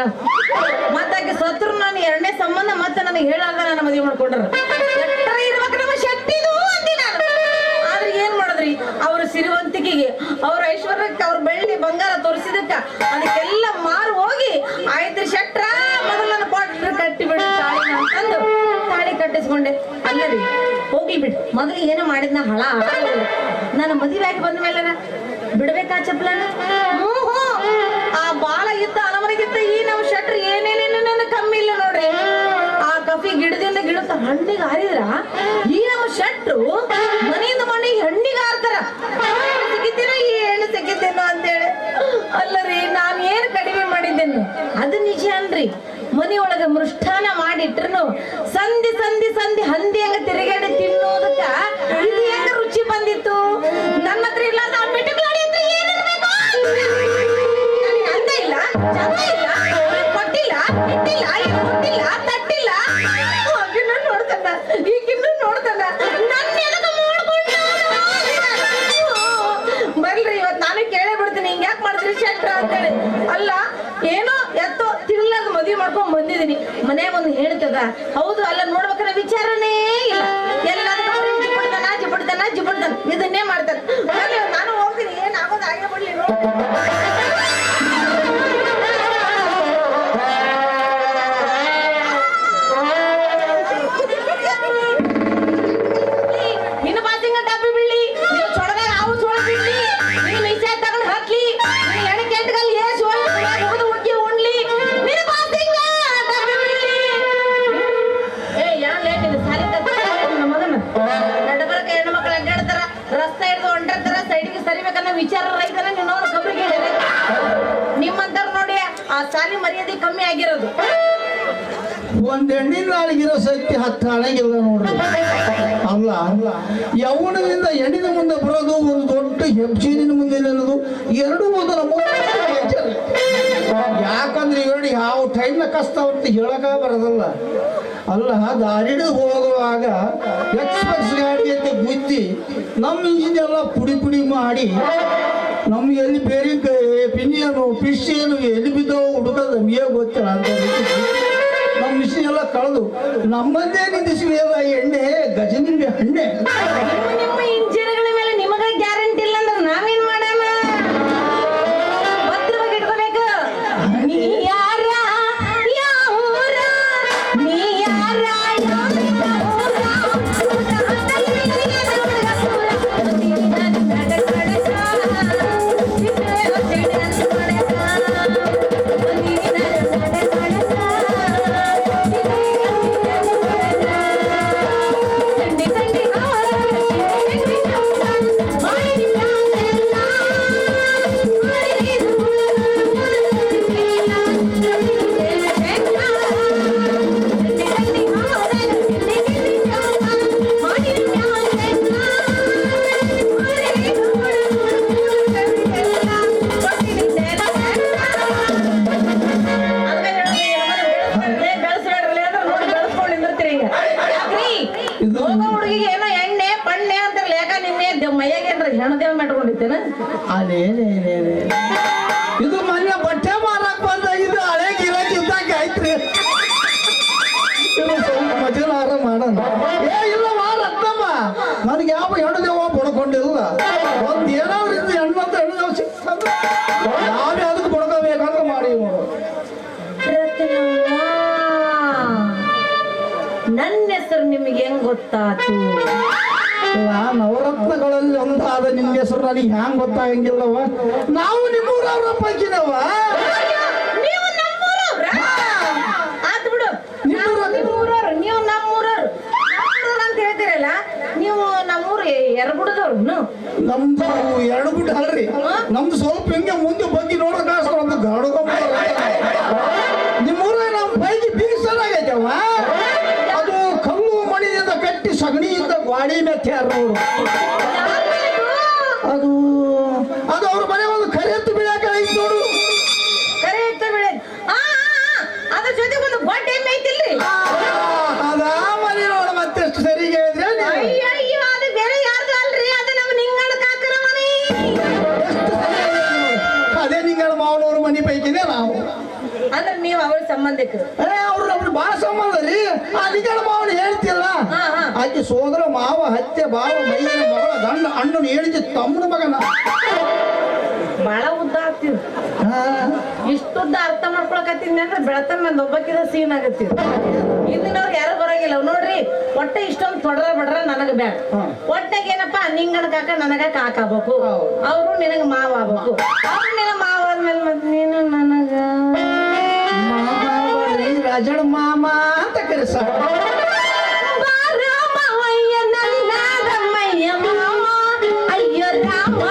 ಮತ್ತಾಕೆ ಸತ್ರು ನಾನು ಎರಡನೇ ಸಂಬಂಧ ಮತ್ತೆ ನನಗೆ ಹೇಳಾರ್ದ ನನ್ನ ಮದುವೆ ಮಾಡ್ಕೊಂಡ್ರ ಇರ್ಬೇಕು ನಮ್ಮ ಶಕ್ತಿದು ಅಂತಿ ನಾನು. ಆದ್ರೆ ಏನ್ ಮಾಡಿದ್ರಿ ಅವ್ರ ಸಿರಿವಂತಿಕೆಗೆ ಅವ್ರ ಐಶ್ವರ್ಯಕ್ಕೆ ಅವ್ರ ಬೆಳ್ಳಿ ಬಂಗಾರ ತೋರಿಸಿದಕ್ಕ ಅದಕ್ಕೆಲ್ಲ ಮಾರು ಹೋಗಿ ಆಯ್ತು ಶೆಟ್ರ ಮೊದಲು ನನ್ನ ಪಾಟ್ರ ಕಟ್ಟಿ ಬಿಡು ತಾಳಿ ಅಂತಂದು ತಾಳಿ ಕಟ್ಟಿಸ್ಕೊಂಡೆ. ಅಲ್ಲರಿ ಹೋಗ್ಲಿ ಬಿಡು, ಮೊದಲು ಏನೋ ಮಾಡಿದ್ನ ಹಳ ನನ್ನ ಮದುವೆ ಆಗಿ ಬಂದ ಮೇಲೆ ಬಿಡ್ಬೇಕಾ ಚಪ್ಪಲನ? ಆ ಬಾಲ ಇದ್ದ ಅಲಮನೆಗಿದ್ದ ಈ ನಮ್ಮ ಶೆಟ್ರ್ ಏನೇನೇನೇನ ಕಮ್ಮಿ ಇಲ್ಲ ನೋಡ್ರಿ. ಆ ಕಫಿ ಗಿಡದಿಂದ ಗಿಡದ ಹಣ್ಣಿಗೆ ಹಾರಿದ್ರ ಈ ನಮ್ಮ ಶೆಟ್ರು ಮನೆಯಿಂದ ಮನೆಗೆ ಹಣ್ಣಿಗೆ ಹಾರ್ತಾರ. ಸಿಕ್ಕಿದ್ದೀನೋ ಈ ಹೆಣ್ಣು ಸಿಕ್ಕಿದ್ದೇನೋ ಅಂತೇಳಿ. ಅಲ್ಲರಿ ನಾನು ಏನ್ ಕಡಿಮೆ ಮಾಡಿದ್ದೇನು ಅದು ನಿಜ ಅನ್ರಿ. ಮನೆಯೊಳಗ ಮೃಷ್ಟಾನ ಮಾಡಿಟ್ರು ಸಂಧಿ ಸಂಧಿ ಸಂಧಿ ಹಂದಿ ಹಂಗ ತಿರುಗಾಡಿ ತಿನ್ನೋದಕ್ಕ ಇದು ಹೆಂಗ ರುಚಿ ಬಂದಿತ್ತು. ನನ್ನ ಹತ್ರ ಇಲ್ಲ ಮಿಟುಕಾಡಿ ಹತ್ರ ಏನಿರ್ಬೇಕು? ಅಂದ ಇಲ್ಲ, ಚಂದ ಇಲ್ಲ, ಕೊಟ್ಟಿಲ್ಲ, ಇಟ್ಟಿಲ್ಲ, ಕೊಟ್ಟಿಲ್ಲ, ತಟ್ಟಿಲ್ಲ. ಆಗಿನ ನೋಡ್ತಾನ, ಈಗಿನ್ನು ನೋಡ್ತಾನ, ನನ್ನ ಎದಕ ಮಾಡ್ಕೊಂಡ? ಬರ್ರಿ ಇವತ್ತು ನಾನು ಕೇಳೇ ಬಿಡ್ತೀನಿ, ಹಿಂಗ್ ಯಾಕೆ ಮಾಡಿದ್ರಿ ಶೆಟ್ರ ಅಂತೇಳಿ. ಅಲ್ಲ ಏನೋ ಎತ್ತೋ ತಿರ್ಲಾಗ ಮದುವೆ ಮಾಡ್ಕೊಂಡ್ ಬಂದಿದ್ದೀನಿ. ಮನ್ಯಾಗ ಒಂದು ಹೇಳ್ತದ ಹೌದು ಅಲ್ಲ ನೋಡ್ಬೇಕನ್ನ ವಿಚಾರನೇ ಇಲ್ಲ. ಎಲ್ಲದಕ್ಕೂ ಜಿಬಿಡ್ತಾನ ಇದನ್ನೇ ಮಾಡ್ತಾನೆ. ನಾನು ಹೋಗ್ತೀನಿ, ಏನ್ ಆಗೋದು ಆಗೇ ಬಿಡ್ಲಿ. ನಿನ್ನ ಬಾಸಿಂಗ ಡಬ್ಬಿ ಬಿಡ್ಲಿ, ನೀವು ಚೊಡದಾಗ ಹಾವು ಚೋಳ ಬಿಡ್ಲಿ, ನೀನು ಮಿಸೆ ತಗೊಂಡು ಹಾಕ್ಲಿ, ನೀನು ಎಣ್ಣೆ ಕೆಂಟಗಲ್ಲಿ ಹೋಗೋದು ಒಗ್ಗಿ ಉಣ್ಲಿ, ನಿನ್ನ ಬಾಸಿಂಗ ಡಬ್ಬಿ ಬಿಡ್ಲಿ. ಏನೋ ಲೇಟ್ ಇದೆ ಸಾಲಿ ನಮ್ಮ ಮಗನ ನಡಬರಕ ಹೆಣ್ಣು ಮಕ್ಕಳು ಅಡ್ಡಾಡ್ತಾರ, ರಸ್ತೆ ಹಿಡಿದು ಹೊಂಟಿರ್ತಾರ, ಸೈಡಿಗೆ ಸರಿಬೇಕನ್ನ ವಿಚಾರ ರೈತನ ನಿನ್ನವನು ಕಬ್ರಿಗೆ ನಿಮ್ಮಂತಾರ ನೋಡಿ ಆ ಸಾಲಿ ಮರ್ಯಾದೆ ಕಮ್ಮಿ ಆಗಿರೋದು. ಒಂದ್ ಹೆಣ್ಣಿನ ನಾಳಿಗಿರೋ ಶಕ್ತಿ 10 ಹಣಗಿಲ್ಲ ನೋಡ್ರಿ. ಅಲ್ಲ ಯೌವನದಿಂದ ಹೆಣ್ಣಿನ ಮುಂದೆ ಬರೋದು ಒಂದು ದೊಡ್ಡ ಹೆಬ್ಸಿನ ಮುಂದೆ ನಿಲ್ಲೋದು ಎರಡೂ ಒಂದು ನಮ್ಮ ಯಾಕಂದ್ರೆ ಇವೆರಡು ಯಾವ ಟೈಮ್ನ ಕಷ್ಟ ಅಂತ ಹೇಳಕ ಬರೋದಲ್ಲ. ಅಲ್ಲ ದಾರಿಡಿದು ಹೋಗುವಾಗ ಎಕ್ಸ್ಪ್ರೆಸ್ ಗಾಡಿ ಅಂತ ಗುದ್ದಿ ನಮ್ಮ ಇಂಜಿನ್ ಎಲ್ಲ ಪುಡಿ ಪುಡಿ ಮಾಡಿ ನಮ್ಗೆ ಎಲ್ಲಿ ಬೇರೆ ಪಿನಿಯನು ಫಿಶ್ ಏನು ಎಲ್ಲಿ ಬಿದ್ದೋ ಹುಡುಕದ ನಮಗೆ ಗೊತ್ತಿಲ್ಲ ಅಂತ ನಮ್ಮ ಮಿಷಿನ್ ಎಲ್ಲ ಕಳೆದು ನಮ್ಮನ್ನೇ ನಿಂದಿಸಿವೆ ಎಣ್ಣೆ ಗಜನಿಂಬೆ ಹಣ್ಣೆ. ನಿಮ್ಮ ಇಂಜಿನ್ಗಳ ಮೇಲೆ ನಿಮಗ ಗ್ಯಾರಂಟಿ ಇಲ್ಲ ಅಂದ್ರೆ ನಾವೇನ್ ಮಾಡೋಣ? ಭದ್ರವಾಗಿ ಇಟ್ಕೋಬೇಕು. ನೀ ಯಾರ ಯಾವೂರ, ನೀ ಯಾರ ಸಂಡಿ ಸಂಡಿ ಅದೇ ಇದು ಮೊನ್ನೆ ಬಟ್ಟೆ ಮಾರಕ್ ಬಂದ ಇದು ಹಳೆ ಗಿರಾಕಿ ಇದ್ದಂಗೆ ಆಯ್ತ್ರಿ. ಇದು ಸ್ವಲ್ಪ ಮಜಲಾರ ಮಾಡೋಣ. ಏ ಇಲ್ಲ ರತ್ನಮ್ಮ, ನನಗೆ ಯಾವ ಹೆಣ್ಣು ದೇವ ಬಡ್ಕೊಂಡಿಲ್ಲ. ಒಂದ್ ಏನಾದ್ರು ಇದು ಹೆಣ್ಣಂತ ಹೆಣ್ಣು ದೇವ ಸಿಕ್ತಂದ್ರೆ ನಾವೇ ಅದಕ್ಕೆ ಬಡ್ಕೋಬೇಕಂತ ಮಾಡಿ ನನ್ನ ಹೆಸರು ನಿಮಗೆ ಹೆಂಗ್ ಗೊತ್ತಾತು? ನವರತ್ನಗಳಲ್ಲಿ ಒಂದಾದ ನಿನ್ನ ಹೆಸರು ನನಗೆ ಹ್ಯಾಂಗ್ ಗೊತ್ತಾಗಂಗಿಲ್ಲವ? ನಾವು ನಿಮ್ಮೂರವ್ರ ಪೈಕಿನವ. ನೀವು ನಮ್ಮೂರವ್ರ? ಆತ್ ಬಿಡು, ನಿಮ್ಮೂರವ್ರು, ನೀವು ನಮ್ಮೂರವ್ರು ಅಂತ ಹೇಳ್ತೀರಲ್ಲ, ನೀವು ನಮ್ಮೂರು ಎರಗುಡದವ್ರು. ನಮ್ದು ಎರಡು ಗುಡ್ಡ ಅಲ್ರಿ, ನಮ್ದು ಸ್ವಲ್ಪ ಹಿಂಗೆ ಮುಂದೆ ಬಗ್ಗೆ ನೋಡೋಕೆ ಒಂದು ಗಾಡುಗ. ನಿಮ್ಮೂರ ನಮ್ಮ ಪೈಕಿ ಬೀಗಿಸಲಾಗೈತವ. ಅದು ಕಲ್ಲು ಮಣಿಯಿಂದ ಕಟ್ಟಿ ಸಗಣಿಯಿಂದ ಗಾಡಿ ಮೆತ್ಯಾರ ಅವರು. ಅದು ಅದು ಅವ್ರ ಮನೆ ಒಂದು ಕರೆ ಎತ್ತು ಬೀಳಾಕ ಐತಿ ನೋಡು. ಕರೆ ಎತ್ತು ಬಿಡ, ಅದ್ರ ಜೊತೆಗೆ ಒಂದು ಗೊಡ್ಡ ಎಮ್ಮೆ ಐತಿಲ್ರಿ, ಅದಾ ಮನೆ ನೋಡ ಮತ್ತೆಷ್ಟು ಸರಿಗೆ ಹೇಳಿದ್ರೆ ಅಯ್ಯೋ ಅದು ಬೇರೆ ಯಾರ್ದು ಅಲ್ರಿ, ಅದು ನಮ್ಮ ನಿಂಗಣ ಕಾಕರ ಮನೆ. ಅದೇ ನಿಂಗಳ ಮಾವನವ್ರ ಮನೆ ಪೈಕಿನೇ ನಾವು. ಅಂದ್ರೆ ನೀವು ಅವ್ರ ಸಂಬಂಧಿಕರು? ಅವ್ರು ನಮ್ಗೆ ಬಾಳ ಸಂಬಂಧ ರೀ. ಆ ನಿಂಗಳ ಮಾವನ ಹೇಳ್ತಿಲ್ಲ, ಆಕೆ ಸೋದರ ಮಾವ ಹತ್ಯೆ ಬಾವ ಮೈಯನ ಮಗಳ ಗಂಡ ಅಣ್ಣನ ಹೇಳಿದ್ದೆ ತಮ್ಮನ ಮಗನ. ಬಾಳ ಉದ್ದ ಆಗ್ತಿದ್, ಇಷ್ಟುದ್ದ ಅರ್ಥ ಮಾಡ್ಕೊಳಕತ್ತೀನಿ ಅಂದ್ರೆ ಬೆಳತನ ನಂದು ಒಬ್ಬಕ್ಕಿದ ಸೀನ್ ಆಗತ್ತೀವಿ. ಇಂದಿನವ್ರು ಯಾರು ಬರಂಗಿಲ್ಲ ನೋಡ್ರಿ. ಒಟ್ಟೆ ಇಷ್ಟೊಂದು ತೊಡ್ರ ಬಡ್ರ ನನಗ ಬ್ಯಾಡ. ಒಟ್ಟಾಗ ಏನಪ್ಪಾ, ನಿಂಗಣ ಕಾಕ ನನಗ ಕಾಕ ಆಗ್ಬೇಕು, ಅವರು ನಿನಗ ಮಾವ ಆಗ್ಬೇಕು. ಅವ್ರು ನಿನಗ ಮಾವ ಆದ್ಮೇಲೆ ಮತ್ ನೀನು ನನಗ ರಾಜಣ ಮಾಮ ಅಂತ ಕರೆಸ. ಅಯ್ಯೋ ರಾಮ,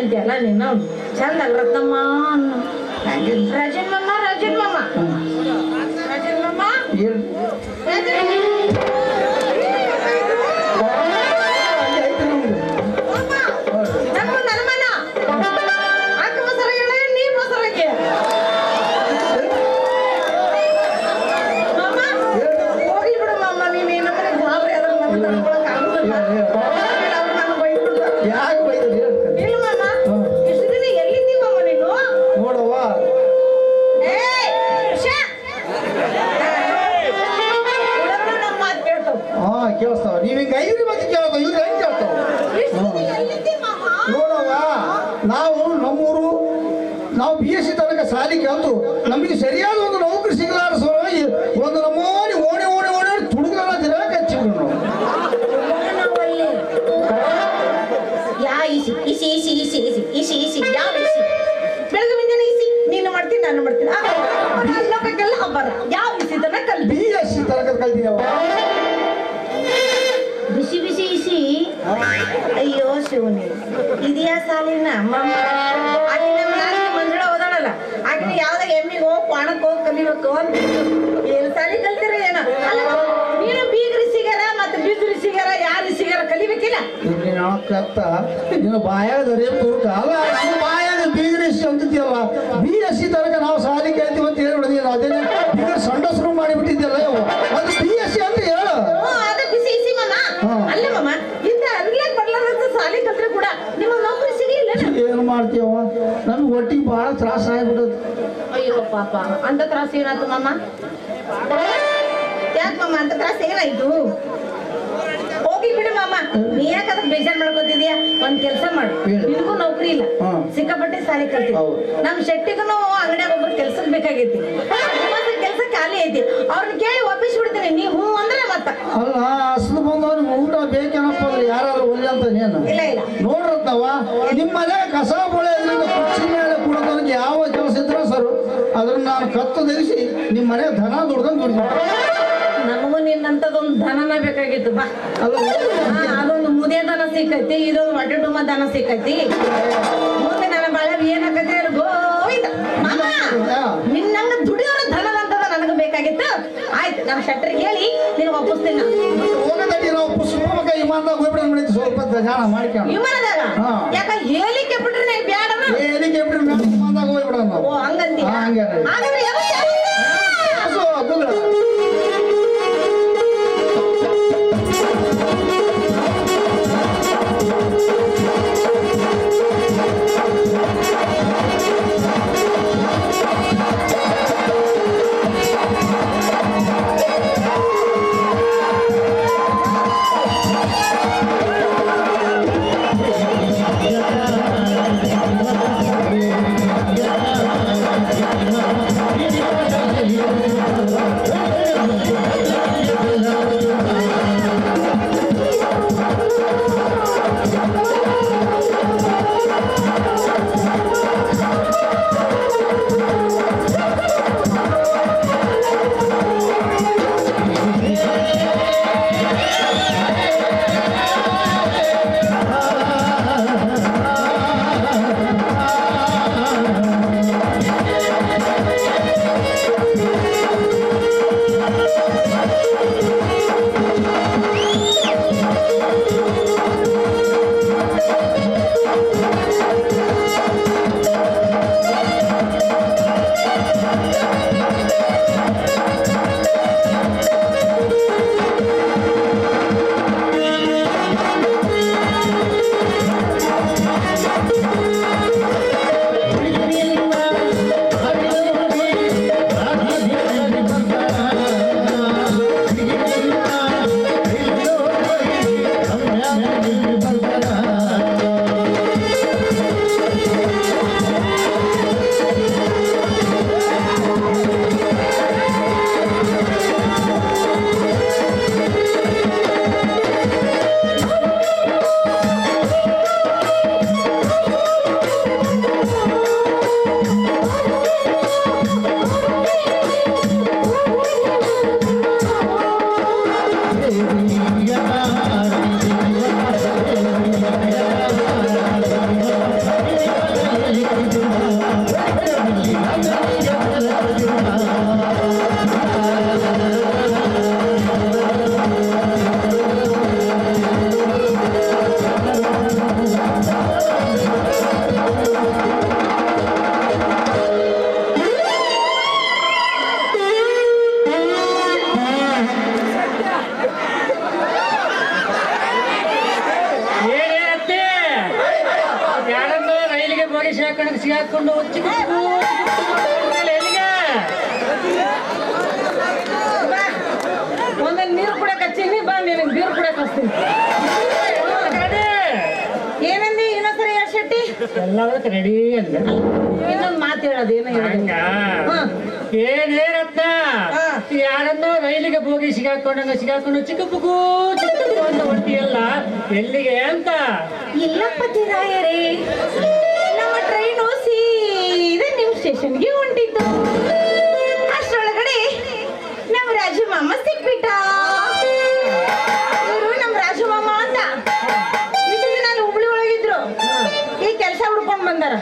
ಅಂತೆಲ್ಲ ನೀನು ಚಂದ ಅಲ್ಲ ರತ್ನಮ್ಮ. ರಾಜನ್ ಮಾಮ, ರಾಜನ್ ಮಾಮ, ರಾಜನ್ ಮಾಮ, ನಮ್ಮ ನರ್ಮನ ಅಕ್ಕ ಮೊಸರ ಹೇಳ, ನೀ ಮೊಸರ ಮಾಮ ಹೋಗಿ ಬಿಡು ಮಾಮ. ನೀನು ನಮ್ಮನೆ ಗಾಬರಿ ಅದ್ರ ನಮ್ಮ ತಗೊಳಕ್ ಆಗುದಿಲ್ಲ. ಯಾಕೆ ಬೈದ್ರಿ? ನೋಡವ್ವ, ಕೇಳಿಸ್ತಾವ. ನೀವ್ ಹಿಂಗ ಐದ್ರಿ ಮತ್ತೆ ಕೇಳ್ತಾವ, ಇವ್ರು ಹೆಂಗ್ ಕೇಳ್ತಾವ? ನೋಡವ್ವ, ನಾವು ನಮ್ಮೂರು ನಾವು BSc ತನಕ ಸಾಲಿ ಕಲ್ತು ನಮಗೆ ಸರಿಯಾದ ಒಂದು ನೌಕರಿ ಸಿಗಲಾರ ಸಲುವಾಗಿ ಒಂದು ನಮೂನಿ ಓಣಿ ಓಣಿ ಓಣಿ ತುಡುಗಲ್ಲ ತಿರಕ ಹಚ್ಚಿದ್ರು ನಾವು. ಬೆಳಗ್ಗೆ ಮುಂಜಾನೆ ಇಸಿ ನೀನು ಮಾಡ್ತೀನಿ, ನಾನು ಮಾಡ್ತೀನಿ. ಲೋಕಕ್ಕೆಲ್ಲ ಹಬ್ಬರ ಯಾವ ಇಸಿ ತನ ಕಲ್ BSc ತನಕ ಕಲ್ತಿದವ. ಬಿಸಿ ಬಿಸಿ ಇಸಿ. ಅಯ್ಯೋ ಶಿವನಿ, ಇದೆಯಾ ಸಾಲಿನ ಮಂಜುಳ ಓದಾಡಲ್ಲ, ಆಕೆ ಯಾವ್ದಾಗ ಎಮ್ಮಿಗೆ ಹೋಗಿ ಪಾಣಕ್ಕೆ ಹೋಗಿ ಕಲಿಬೇಕು ಅಂತ ಏನು ಸಾಲಿ ಕಲ್ತಿರ ಏನೋ. ನೀನು ಬೀಗ್ರಿ ಸಿಗಾರ ಮತ್ತೆ ಬೀಗ್ರಿ ಸಿಗಾರ ಯಾರು ಸಿಗಾರ ಕಲಿಬೇಕಿಲ್ಲ. ನೀನು ಬಾಯಾಗ ತುರ್ಕ ಅಲ್ಲ, ನಮ್ಮ ಬಾಯಾಗ ಬೀಗ್ರಿಸಿ ಅಂತಿದ್ಯಲ್ಲ. BSc ತನಕ ನಾವು ಸಾಲಿ ಕೇಳ್ತೀವಿ ಅಂತ ಹೇಳ್ಬಿಡಿದೀನಿ. ಅದೇನೆ ಬೀಗ್ರ ಸಂಡಸ್ರು ಮಾಡಿಬಿಟ್ಟಿದ್ಯಲ್ಲ, ಅದು BSc ಅಂತ ಹೇಳು. ಅದು ಬಿಸಿ ಇಸಿ ಮಾಮ. ಅಲ್ಲ ಮಾಮ, ಇಂದ ಅರ್ಗ್ಲಾಕ್ ಬರ್ಲಾರ್ದ ಸಾಲಿ ಕಲ್ತ್ರೆ ಕೂಡ ನಿಮ್ಮ ನೌಕರಿ ಸಿಗಲಿಲ್ಲ. ಏನು ಮಾಡ್ತೀಯವ, ನಮ್ಗೆ ಒಟ್ಟಿಗೆ ಬಹಳ ತ್ರಾಸ ಆಗ್ಬಿಡೋದು. ಅಯ್ಯೋ ಪಾಪ, ಅಂತ ತ್ರಾಸ ಏನಾಯ್ತು ಮಾಮ? ಯಾಕೆ ಮಾಮ ಅಂತ ತ್ರಾಸ ಏನಾಯ್ತು? ಹೋಗಿ ಬಿಡು ಮಾಮ, ನೀ ಯಾಕೆ ಅದಕ್ಕೆ ಬೇಜಾರ್ ಮಾಡ್ಕೋತಿದ್ಯಾ? ಒಂದ್ ಕೆಲಸ ಮಾಡು, ನಿನಗೂ ನೌಕರಿ ಇಲ್ಲ, ಸಿಕ್ಕಾಪಟ್ಟೆ ಸಾಲಿ ಕಲ್ತಿ. ನಮ್ ಶೆಟ್ಟಿಗೂ ಅಂಗಡಿಯಾಗ ಒಬ್ಬರು ಕೆಲ್ಸಕ್ಕೆ ಬೇಕಾಗೈತಿ, ಕೆಲಸ ಖಾಲಿ ಐತಿ, ಅವ್ರನ್ನ ಕೇಳಿ ಒಪ್ಪಿಸಿ ಬಿಡ್ತೀನಿ. ನೀ ಹೂ ಅಂದ್ರೆ ಮತ್ತ ಅಲ್ಲ, ಹಸ್ಲು ಬಂದವ್ರಿಗೆ ಊಟ ಬೇಕೇನಪ್ಪ ಅಂದ್ರೆ ಯಾರು ಒಳ್ಳೆ ಅಂತ ನೀನು ಇಲ್ಲ ಇಲ್ಲ ನೋಡ್ರತ್ತವ. ನಿಮ್ಮನೆ ಕಸ ಬಳೆ ಕುರ್ಚಿ ಮೇಲೆ ಕುಡೋದಕ್ಕೆ ಯಾವ ಕೆಲಸ ಇದ್ರೂ ಸರ್ ಅದನ್ನ ನಾನು ಕತ್ತು ಧರಿಸಿ ನಿಮ್ಮ ಮನೆ ಧನ ದುಡ್ದಂಗೆ ದುಡ್ಡು. ನಮಗೂ ನಿನ್ನಂತದೊಂದು ದನನ ಬೇಕಾಗಿತ್ತು ಬಾ. ಅದೊಂದು ಮುದೇ ದನ ಸಿಕ್ಕೈತಿ, ಇದೊಂದು ಹೊಟ್ಟೆ ತುಂಬ ದನ ಸಿಕ್ಕೈತಿ. ಮುಂದೆ ನನ್ನ ಬಾಳೆ ಏನಾಕತಿ ಗೋಯ್ತ ಮಾಮ. ನಿನ್ನಂಗ ದುಡಿಯೋರ ದನದಂತದ ನನಗೆ ಬೇಕಾಗಿ ಬೇಕಾಗಿತ್ತು. ಆಯ್ತು, ನಾನು ಶೆಟ್ಟರಿಗೆ ಹೇಳಿ ನೀನು ಒಪ್ಪಿಸ್ತೀನಿ. ನಾನು ಹೋಗದಡಿ ನಾವು ಪುಷ್ಪಕ ವಿಮಾನದಾಗ ಹೋಗ್ಬಿಡ ಮಾಡಿದ್ದು ಸ್ವಲ್ಪ ಜಾಣ ಮಾಡ್ಕೊಂಡು ವಿಮಾನದಾಗ ಹಾ. ಯಾಕ ಹೇಳಿಕೆ ಬಿಟ್ರೆ ನಂಗೆ ಬ್ಯಾಡ. ಏನಿಗೆ ವಿಮಾನದಾಗ ಹೋಗ್ಬಿಡ ನಾವು. ಓ ಹಂಗಂದಿ. ಹಾ, ಹಂಗೆ ರೀ. ಹಾಗಾದ್ರೆ ಯಾವತ್ತು ಸೊ, ಗುಗ್ಗಳ. ಸಿಗಾಕೊಂಡು ಒಂದ ನೀರು ಕುಡಕ್ ಹಚ್ಚೀನಿ, ಬಾ ನಿನಗೆ ನೀರು ಕುಡಕ್ ಹಚ್ತೀನಿ. ಏನಂದಿ ಇನ್ನೊಂದ್ಸರಿ ಹೇಳ ಶೆಟ್ಟಿ? ಎಲ್ಲದಕ್ಕೆ ರೆಡಿ ಅಂದ. ಇನ್ನೊಂದು ಮಾತು ಹೇಳೋದು ಏನೋ ಹಂಗ ಏನೇನತ್ತ ಯಾರನ್ನೋ ರೈಲಿಗೆ ಹೋಗಿ ಸಿಗಾಕೊಂಡು ಚಿಕ್ಕ ಪುಗು ಅಂತ ಹೊಂಟಿಯಲ್ಲ, ಎಲ್ಲಿಗೆ ಅಂತ? ಇಲ್ಲಪ್ಪ ತಿರಾಯರೇ, ನಮ್ಮ ಟ್ರೈನು ಸೀದಾ ನಿಮ್ಮ ಸ್ಟೇಷನ್ಗೆ ಹೊಂಟಿತ್ತು. ಅಷ್ಟರೊಳಗಡೆ ನಮ್ಮ ರಾಜು ಮಾಮ ಸಿಕ್ಬಿಟ್ಟ. ಇವರು ನಮ್ಮ ರಾಜು ಮಾಮ ಅಂತ ಇಷ್ಟು ದಿನ ಅಲ್ಲಿ ಹುಬ್ಳಿ ಒಳಗಿದ್ರು, ಈ ಕೆಲಸ ಹುಡ್ಕೊಂಡು ಬಂದಾರ.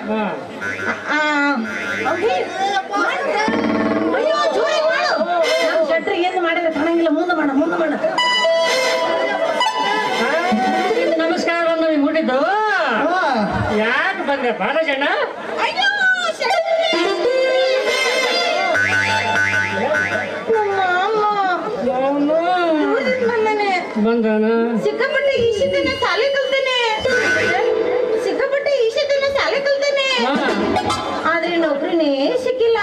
ಅಯ್ಯೋ ಜೋರಾಗಿ ಮಾಡು, ನಮ್ಮ ಶೆಟ್ರಿಗೆ ಏನು ಮಾಡಿದ್ರೆ ಕಾಣಂಗಿಲ್ಲ. ಮುಂದೆ ಮಾಡ ನಮಸ್ಕಾರ ನಮಗೆ ಮುಟ್ಟಿದ್ದು. ಯಾಕೆ ಬಂದೆ ಬಾಲಜಣ್ಣ? ಬಂದಾನ ಸಿಕ್ಕಾಪಟ್ಟೆ ಈಶಿತನ ಸಾಲೆ ಕಲ್ತಾನೆ, ಆದ್ರೆ ನೌಕರಿನೇ ಸಿಕ್ಕಿಲ್ಲ.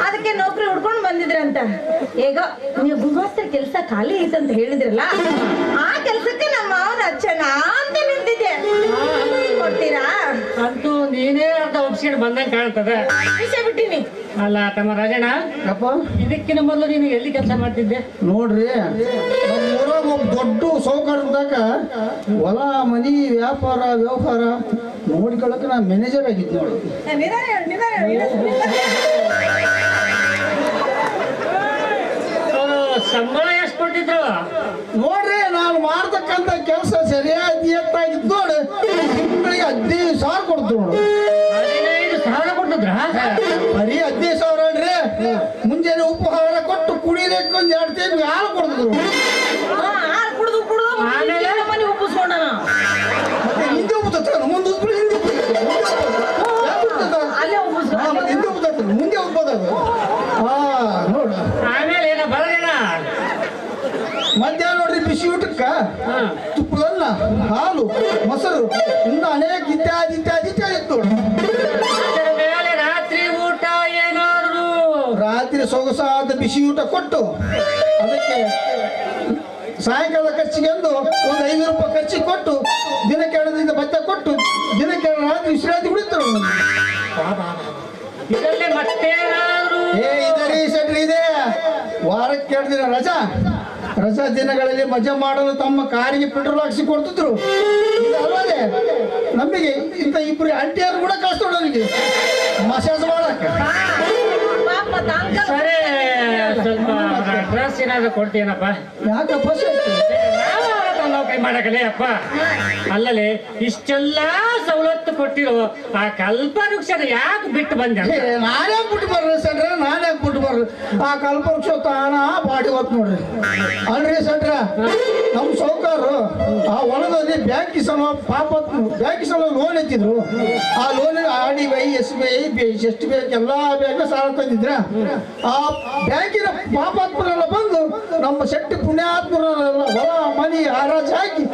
ಅದಕ್ಕೆ ನೌಕರಿ ಹುಡ್ಕೊಂಡು ಬಂದಿದ್ರಂತ. ಈಗ ನೀವು ಗುಮಾಸ್ತರ ಕೆಲಸ ಖಾಲಿ ಐತಂತ ಹೇಳಿದ್ರಲ್ಲ, ಆ ಕೆಲ್ಸಕ್ಕೆ ನಮ್ಮ ಮಾವನ ಹಚ್ಚನ ಅಂತ ನಿಂತಿದ್ದೆ. ಕೊಡ್ತೀರಾ? ಅಂತೂ ನೀನೇ ಅರ್ಧ ಒಪ್ಸಿಕೊಂಡು ಬಂದಂಗೆ ಕಾಣ್ತದೆ. ವಿಷಯ ಬಿಟ್ಟಿನಿ. ಅಲ್ಲ ತಮ್ಮ ರಾಜಣ್ಣ, ಇದಕ್ಕಿನ ಮೊದಲು ನೀನು ಎಲ್ಲಿ ಕೆಲಸ ಮಾಡ್ತಿದ್ದೆ? ನೋಡ್ರಿ, ನಮ್ಮೂರಾಗ ಒಬ್ಬ ದೊಡ್ಡ ಸೌಕರ್ಯದಾಗ ಹೊಲ ಮನಿ ವ್ಯಾಪಾರ ವ್ಯವಹಾರ ನೋಡ್ಕೊಳಕ ನಾ ಮ್ಯಾನೇಜರ್ ಆಗಿದ್ದೆ ನೋಡಿ. ಸಂಬಳ ಎಷ್ಟು ಕೊಟ್ಟಿದ್ರು? ನೋಡ್ರಿ, ನಾನು ಮಾಡ್ತಕ್ಕಂಥ ಕೆಲಸ ಸರಿಯಾಗಿ ಎತ್ತಾಗಿದ್ದು ನೋಡಿ, ತಿಂಗಳಿಗೆ 15,000 ಕೊಡ್ತು ನೋಡು. 15,000 ಕೊಟ್ಟಿದ್ರ? ಬರೀ 15,000 ಅಲ್ರಿ, ಮುಂಜಾನೆ ಉಪಹಾರ ಕೊಟ್ಟು ಹಾಲು, ಮೊಸರು, ಇನ್ನು ಅನೇಕ ಇತ್ಯಾದಿ ಇತ್ಯಾದಿ ಇತ್ಯಾದಿ ಇತ್ತು. ಅದರ ಮೇಲೆ ರಾತ್ರಿ ಊಟ ಏನಾದ್ರು ರಾತ್ರಿ ಸೊಗಸಾದ ಬಿಸಿ ಊಟ ಕೊಟ್ಟು ಅದಕ್ಕೆ ಸಾಯಂಕಾಲ ಖರ್ಚಿಗೆ ಒಂದು 5 ರೂಪಾಯಿ ಖರ್ಚಿಗೆ ಕೊಟ್ಟು ದಿನಕ್ಕೆ 2 ದಿನ ಭತ್ತ ಕೊಟ್ಟು ದಿನಕ್ಕೆ 2 ರಾತ್ರಿ ವಿಶ್ರಾಂತಿ ಬಿಡುತ್ತಾರೆ. ಇದರಲ್ಲಿ ಮತ್ತೇನಾದ್ರು ಇದರಿ ಸೆಟ್ರಿ ಇದೆ. ವಾರಕ್ಕೆ 2 ದಿನ ರಜಾ ದಿನಗಳಲ್ಲಿ ಮಜಾ ಮಾಡಲು ತಮ್ಮ ಕಾರಿಗೆ ಪೆಟ್ರೋಲ್ ಹಾಕಿಸಿ ಕೊಡ್ತಿದ್ರು. ಇದಲ್ಲದೆ ನಮಗೆ ಇಂಥ 2 ಆಂಟಿಯರು ಕೂಡ ಕಳಿಸ್ತಾರೆ ನನಗೆ ಮಸಾಜ್ ಮಾಡಕ್ಕೆ. ಪಾಪ ತಾಂಕ ಸರಿ, ಸ್ವಲ್ಪ ಡ್ರೆಸ್ ಏನಾದ್ರು ಕೊಡ್ತೀನಪ್ಪ. ಯಾಕಪ್ಪ ನೌಕರಿ ಮಾಡಕಲೇ ಅಪ್ಪ. ಅಲ್ಲಲ್ಲಿ ಇಷ್ಟೆಲ್ಲ ಸವಲತ್ತು ಕೊಟ್ಟಿರೋ ಆ ಕಲ್ಪವೃಕ್ಷನ ಯಾಕೆ ಬಿಟ್ಟು ಬಂದೆ ಅಂತ? ನಾನೇ ಬಿಟ್ಟು ಬರ್ರಿ ಸೆಂಟ್ರ, ನಾನೇ ಬಿಟ್ಟು ಬರ್ರಿ. ಆ ಕಲ್ಪವೃಕ್ಷ ತಾನ ಬಾಡಿ ಹೊತ್ತು ನೋಡ್ರಿ. ಅಲ್ರಿ ಸೆಂಟ್ರ, ನಮ್ಮ ಸೌಕಾರರು ಆ ಹೊಲದಲ್ಲಿ ಬ್ಯಾಂಕಿ ಸಲ ಲೋನ್ ಎತ್ತಿದ್ರು. ಆ ಲೋನ್ RDBI, SBI, ಎಷ್ಟು ಬೇಕು ಎಲ್ಲ ಬ್ಯಾಂಕ್ ಸಾಲ ತಂದಿದ್ರ. ಆ ಬ್ಯಾಂಕಿನ ಪಾಪಾತ್ಮರೆಲ್ಲ ಬಂದು ನಮ್ಮ ಶೆಟ್ಟಿ ಪುಣ್ಯಾತ್ಮರೆಲ್ಲ ಹೊಲ ಮನಿ ಹಾರಾಜ್ ಹಾಕಿ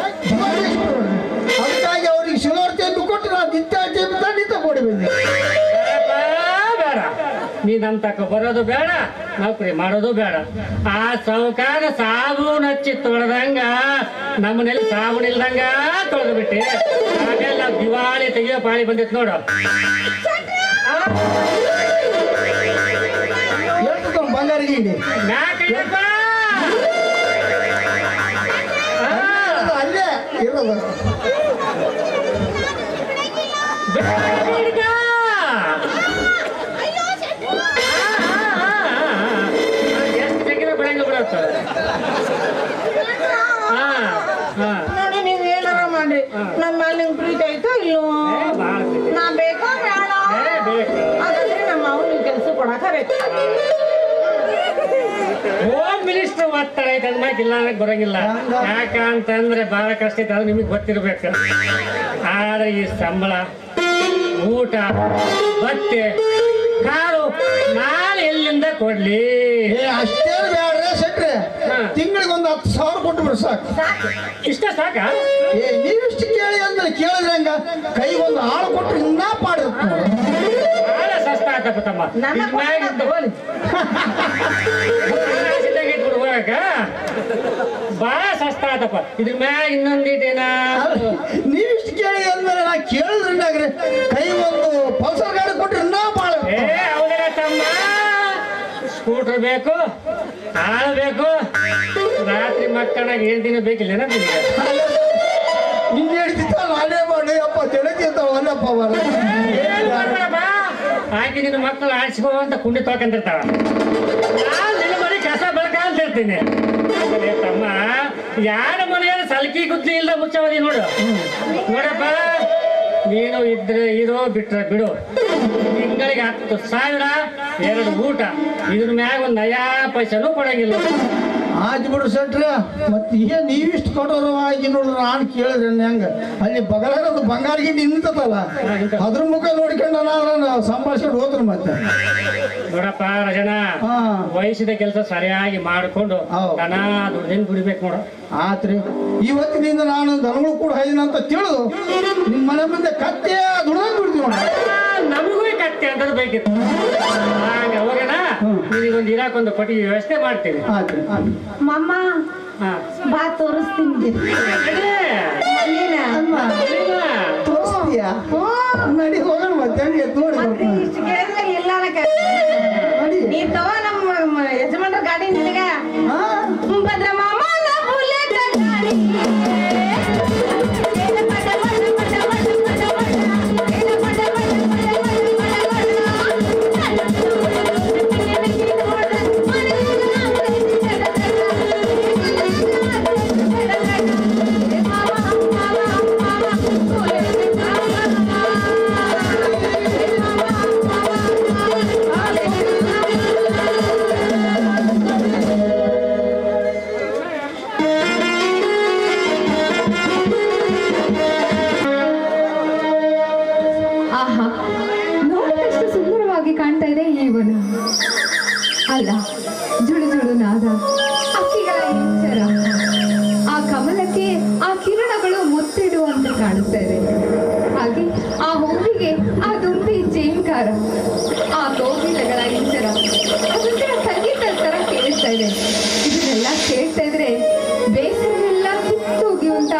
ಅದಕ್ಕಾಗಿ ಅವ್ರಿಗೆ ಶಿಲೋರ್ ಟೇಪು ಕೊಟ್ಟು ನಾವು ನಿತ್ಯ ಟೇಪು ತಂದು ತಗೊಂಡು ಬಂದೆ. ಬೇಡ, ನೀ ನಮ್ ತಕ ಬರೋದು ಬೇಡ, ನೌಕರಿ ಮಾಡೋದು ಬೇಡ. ಆ ಸೌಕಾರ ಸಾಬೂನ್ ಹಚ್ಚಿ ತೊಳೆದಂಗ ನಮ್ಮನೆಲ್ಲಿ ಸಾಬೂನ್ ಇಲ್ದಂಗ ತೊಳೆದು ಬಿಟ್ಟೆ. ಆಮೇಲೆ ನಾವು ದಿವಾಳಿ ತೆಗಿಯೋ ಪಾಳಿ ಬಂದಿತ್ತು ನೋಡು. ಹೇಳ್ತು ಬಂಗಾರ ಗಿಂಡಿ ನಾಲ್ಕೈದಪ್ಪ. ಅದು ಅಲ್ಲೇ ಇರೋದು. ಎಷ್ಟು ತೆಗಿದ್ರೆ ಬಿಡಂಗ ಬಿಡತ್ತ. ನೋಡಿ ನೀವ್ ಏನಾರ ಮಾಡಿ ನಮ್ಮ ಮೇಲೆ ನಿಮ್ಗೆ ಪ್ರೀತಿ ಆಯ್ತೋ ಇಲ್ಲೋ? ನಾ ಬೇಕೋ ಬೇಡ? ಹಾಗಾದ್ರೆ ನಮ್ಮ ಅವ್ರು ನಿಮ್ ಕೆಲಸ ಕೊಡಾಕ ಬೇಕು. ಹೋಮ್ ಮಿನಿಸ್ಟರ್ ಒತ್ತಡ ಐತೆ ಅಂದ್ಮ್ಯಾಗ ಇಲ್ಲ ಅನ್ನಕ್ ಬರಂಗಿಲ್ಲ. ಯಾಕಂತಂದ್ರೆ ಬಹಳ ಕಷ್ಟ ಐತೆ, ಅದು ನಿಮಗೆ ಗೊತ್ತಿರ್ಬೇಕು. ಆದ್ರೆ ಈ ಸಂಬಳ, ಊಟ, ಬಟ್ಟೆ, ಕಾರು ನಾನು ಎಲ್ಲಿಂದ ಕೊಡ್ಲಿ? ಅಷ್ಟೇ ಬೇಡ್ರೆ ಸೆಟ್ರೆ, ತಿಂಗಳಿಗೆ ಒಂದು 10,000 ಕೊಟ್ಟು ಬಿಡು ಸಾಕು. ಇಷ್ಟ ಸಾಕ? ನೀವಿಷ್ಟು ಕೇಳಿ ಅಂದ್ರೆ ಕೇಳಿದ್ರೆ ಹಂಗ ಕೈಗೊಂದು ಆಳು ಕೊಟ್ಟರೆ ಇನ್ನೂ ಪಾಡಿರುತ್ತೆ. ಬಹಳ ಸಸ್ತ ಆತಪ್ಪ ತಮ್ಮ. ಬಹಳ ಸಸ್ತ ಆತಪ್ಪ. ಇದ್ರ ಮ್ಯಾಗ ಇನ್ನೊಂದಿಟ್ಟೇನ? ನೀವಿಷ್ಟು ಕೇಳಿ ಅಂದ್ಮೇಲೆ ನಾ ಕೇಳಿದ್ರೆ ಕೈ ಒಂದು ಪಲ್ಸರ್ ಗಾಡಿ ಕೊಟ್ರೆ ಇನ್ನೂ ಬಾಳ. ಹೌದಾ ತಮ್ಮ? ಸ್ಕೂಟರ್ ಬೇಕು, ಆಳು ಬೇಕು, ರಾತ್ರಿ ಮಕ್ಕಳಾಗ ಏನ್ ದಿನ ಬೇಕಿಲ್ಲ ನಿನಗೆ? ನಿನ್ನೆ ಹೇಳ್ತಿತ್ತ ನಾನೇ ಮಾಡಿ ಅಪ್ಪ ತೆಳಕಿಂತ ಒಲ್ಲಪ್ಪ ಬರ ಆಕೆ ನಿನ್ನ ಮಕ್ಕಳು ಆಡ್ಸ್ಕೋ ಅಂತ ಕುಂಡಿ ತೊಳ್ಕೊಂಡಿರ್ತಾವ. ನಾನು ನಿನ್ನ ಮನೆ ಕಸ ಬೆಳಕ ಅಂತ ಇರ್ತೀನಿ. ತಮ್ಮ, ಯಾರ ಮನೆಯಲ್ಲಿ ಸಲ್ಕಿ ಗುದ್ಲಿ ಇಲ್ಲ ಮುಚ್ಚವದಿ ನೋಡು. ನೋಡಪ್ಪ, ನೀನು ಇದ್ರೆ ಇರೋ ಬಿಟ್ರೆ ಬಿಡು. ತಿಂಗಳಿಗೆ 10,000, 2 ಊಟ, ಇದ್ರ ಮ್ಯಾಗ ಒಂದು 9 ಪೈಸೆನೂ ಕೊಡಂಗಿಲ್ಲ. ಆಯ್ತು ಬಿಡ್ರಿ ಸೆಟ್ರ. ಮತ್ತೆ ಏನ್ ನೀವಿಷ್ಟು ಕೊಡೋರು ಆಗಿ ನೋಡ್ರಿ, ನಾನು ಕೇಳಿದ್ರೆ ಹೆಂಗ ಅಲ್ಲಿ ಬಗಲಾಗ ಬಂಗಾರ ಗಿಂಡಿ ನಿಂತದಲ್ಲ, ಅದ್ರ ಮುಖ ನೋಡ್ಕೊಂಡು ನಾನು ಸಂಭಾಷಣೆ ಹೋದ್ರು. ಮತ್ತೆ ನೋಡಪ್ಪ ರಜನ, ವಯಸ್ಸಿದ ಕೆಲಸ ಸರಿಯಾಗಿ ಮಾಡಿಕೊಂಡು ದನ ದುಡ್ಡಿನ ಬಿಡ್ಬೇಕು ನೋಡು. ಆತ್ರಿ, ಇವತ್ತಿನಿಂದ ನಾನು ದನಗಳು ಕೂಡ ಅಂತ ತಿಳಿದು ನಿಮ್ಮ ಮನೆ ಮುಂದೆ ಕತ್ತೆ ದುಡ್ದಂಗ್ ಬಿಡ್ತೀವಿ ನೋಡ. ನಮಗೂ ಕತ್ತೆ ಅಂತ ಬೇಕಿತ್ತು. ಅವಾಗನ ನಿನಗೊಂದು ಇರಾಕೊಂದು ಕೊಟ್ಟಿ ವ್ಯವಸ್ಥೆ ಮಾಡ್ತೀವಿ. ಮಮ್ಮ ಬಾ ತೋರಿಸ್ತೀನಿ. ತೋರಿಸ್ತೀಯಾ? ನಡಿ ಹೋಗೋಣ. ಮತ್ತೆ ನೋಡಿ ಇಷ್ಟು ಕೇಳಿದ್ರೆ ಇಲ್ಲ ನೀ ತಗೋ ನಮ್ಮ ಯಜಮಾನ್ರ ಗಾಡಿ ನಿನಗ. ಭದ್ರ ಮಾಮನ ಬುಲೆಟ್ ಗಾಡಿ. ಆಹಾ, ನೋಡದಷ್ಟು ಸುಂದರವಾಗಿ ಕಾಣ್ತಾ ಇದೆ ಈ ವನ. ಅಲ್ಲ, ಜುಳು ಜುಳು ನಾದ, ಅಕ್ಕಿಗಳ ಎಚ್ಚರ, ಆ ಕಮಲಕ್ಕೆ ಆ ಕಿರಣಗಳು ಮಂಗಳಾರತಿ ಆ ಕೋಗಿಲೆಗಳ ಇಂಚರ ಅದೊಂಥರ ಸಂಗೀತ ತರ ಕೇಳಿಸ್ತಾ ಇದೆ. ಇದನ್ನೆಲ್ಲ ಕೇಳ್ತಾ ಇದ್ರೆ ಬೇಸರವೆಲ್ಲ ಕಿತ್ತೋಗಿಯುವಂತ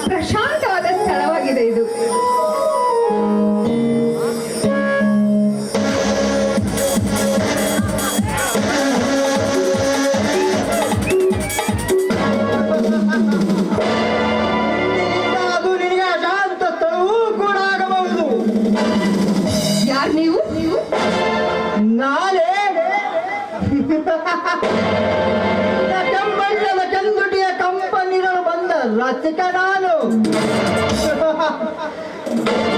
ಪ್ರಶಾಂತವಾದ ಸ್ಥಳವಾಗಿದೆ ಇದು. ಅದು ನಿನಗೆ ಅಶಾಂತ ಸ್ಥಳವೂ ಕೂಡ ಆಗಬಹುದು. ಯಾರು ನೀವು? ನಾನೇ ಕೆಂಬಣ್ಣದ ಚಂದುಟಿಯ ಕಂಪನಿಗಳು ಬಂದ ರಸಿಕ ನಾನು.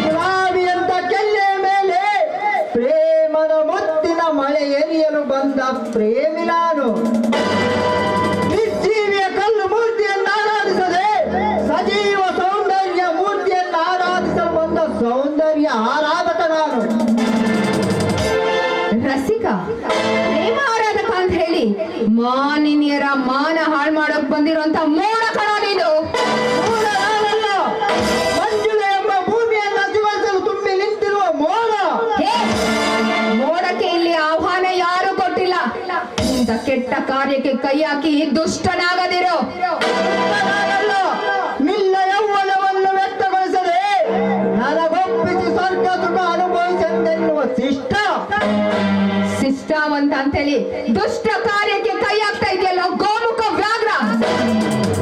ಗುಲಾಬಿಯಂತ ಕೆಲ್ಲೆಯ ಮೇಲೆ ಪ್ರೇಮದ ಮುತ್ತಿನ ಮಳೆ ಎರಿಯಲು ಬಂದ ಪ್ರೇಮಿ ನಾನು. ನಿರ್ಜೀವಿಯ ಕಲ್ಲು ಮೂರ್ತಿಯನ್ನು ಆರಾಧಿಸದೆ ಸಜೀವ ಸೌಂದರ್ಯ ಮೂರ್ತಿಯನ್ನು ಆರಾಧಿಸಲು ಬಂದ ಸೌಂದರ್ಯ ಆರಾಧಕ ನಾನು. ರಸಿಕ, ಪ್ರೇಮ ಆರಾಧಕ ಅಂತ ಹೇಳಿ ಮಾನಿನಿಯರ ಮಾನ ಹಾಳು ಮಾಡೋಕ್ ಬಂದಿರುವಂತ ಮೋಡ ಕಣ ನೀನು. ಮೋಡ ನಾನಲ್ಲ, ಮಂಜುಳೆ ಎಂಬ ಭೂಮಿಯನ್ನು ಹಸಿಗೊಳಿಸಲು ತುಂಬಿ ನಿಂತಿರುವ ಮೋಡ. ಹೇ, ಮೋಡಕ್ಕೆ ಇಲ್ಲಿ ಆಹ್ವಾನ ಯಾರು ಕೊಟ್ಟಿಲ್ಲ. ಇಂಥ ಕೆಟ್ಟ ಕಾರ್ಯಕ್ಕೆ ಕೈ ಹಾಕಿ ದುಷ್ಟನಾಗದಿರೋ. ನಾನಲ್ಲ, ನಿನ್ನ ಯೌವನವನ್ನು ವ್ಯಕ್ತಗೊಳಿಸದೆ ನನಗೊಪ್ಪಿಸಿ ಸ್ವರ್ಗ ಸುಖ ಅನುಭವಿಸೆಂದೆನ್ನುವ ಶಿಷ್ಟ. ಶಿಷ್ಟಾವಂತ ಅಂತೇಳಿ ದುಷ್ಟ ಕಾರ್ಯಕ್ಕೆ ಕೈ ಹಾಕ್ತಾ ಇದೆಯಲ್ಲ ಗೋಮುಖ ವ್ಯಾಘ್ರ.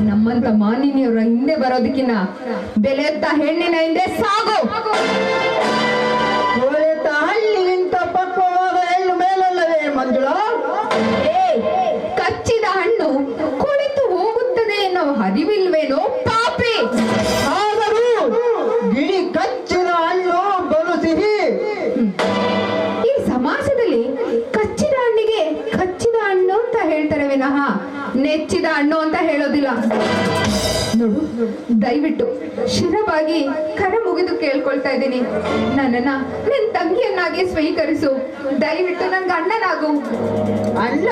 ನಮ್ಮಂತ ಮಾನಿನಿಯವರ ಹಿಂದೆ ಬರೋದಕ್ಕಿನ್ನ ಬೆಲೆತ್ತ ಹೆಣ್ಣಿನ ಹಿಂದೆ ಸಾಗು. ಕೋಳೆತ ಹಳ್ಳಿಗಿಂತ ಪಕ್ವವಾದ ಹೆಣ್ಣು ಮೇಲಲ್ಲವೇ ಮಂಜುಳಾ? ಕಚ್ಚಿದ ಹಣ್ಣು ಕುಳಿತು ಹೋಗುತ್ತದೆ ಎನ್ನೋ ಅರಿವಿಲ್ವೇನೋ ಪಾಪಿ. ಆದರೂ ಗಿಳಿ ಕಚ್ಚಿದ ಹಣ್ಣು ಬಲು ಸಿಹಿ. ಈ ಸಮಾಜದಲ್ಲಿ ಕಚ್ಚಿದ ಹಣ್ಣಿಗೆ ಕಚ್ಚಿದ ಹಣ್ಣು ಅಂತ ಹೇಳ್ತಾರೆ ವಿನಃ ನೆಚ್ಚಿದ ಹಣ್ಣು ಅಂತ ಹೇಳೋದಿಲ್ಲ. ನೋಡು, ದಯವಿಟ್ಟು ಶಿರವಾಗಿ ಕರ ಮುಗಿದು ಕೇಳ್ಕೊಳ್ತಾ ಇದ್ದೀನಿ, ನನ್ನನ್ನ ನಿನ್ ತಂಗಿಯನ್ನಾಗಿ ಸ್ವೀಕರಿಸು. ದಯವಿಟ್ಟು ನನ್ಗೆ ಅಣ್ಣನಾಗು. ಅಲ್ಲ,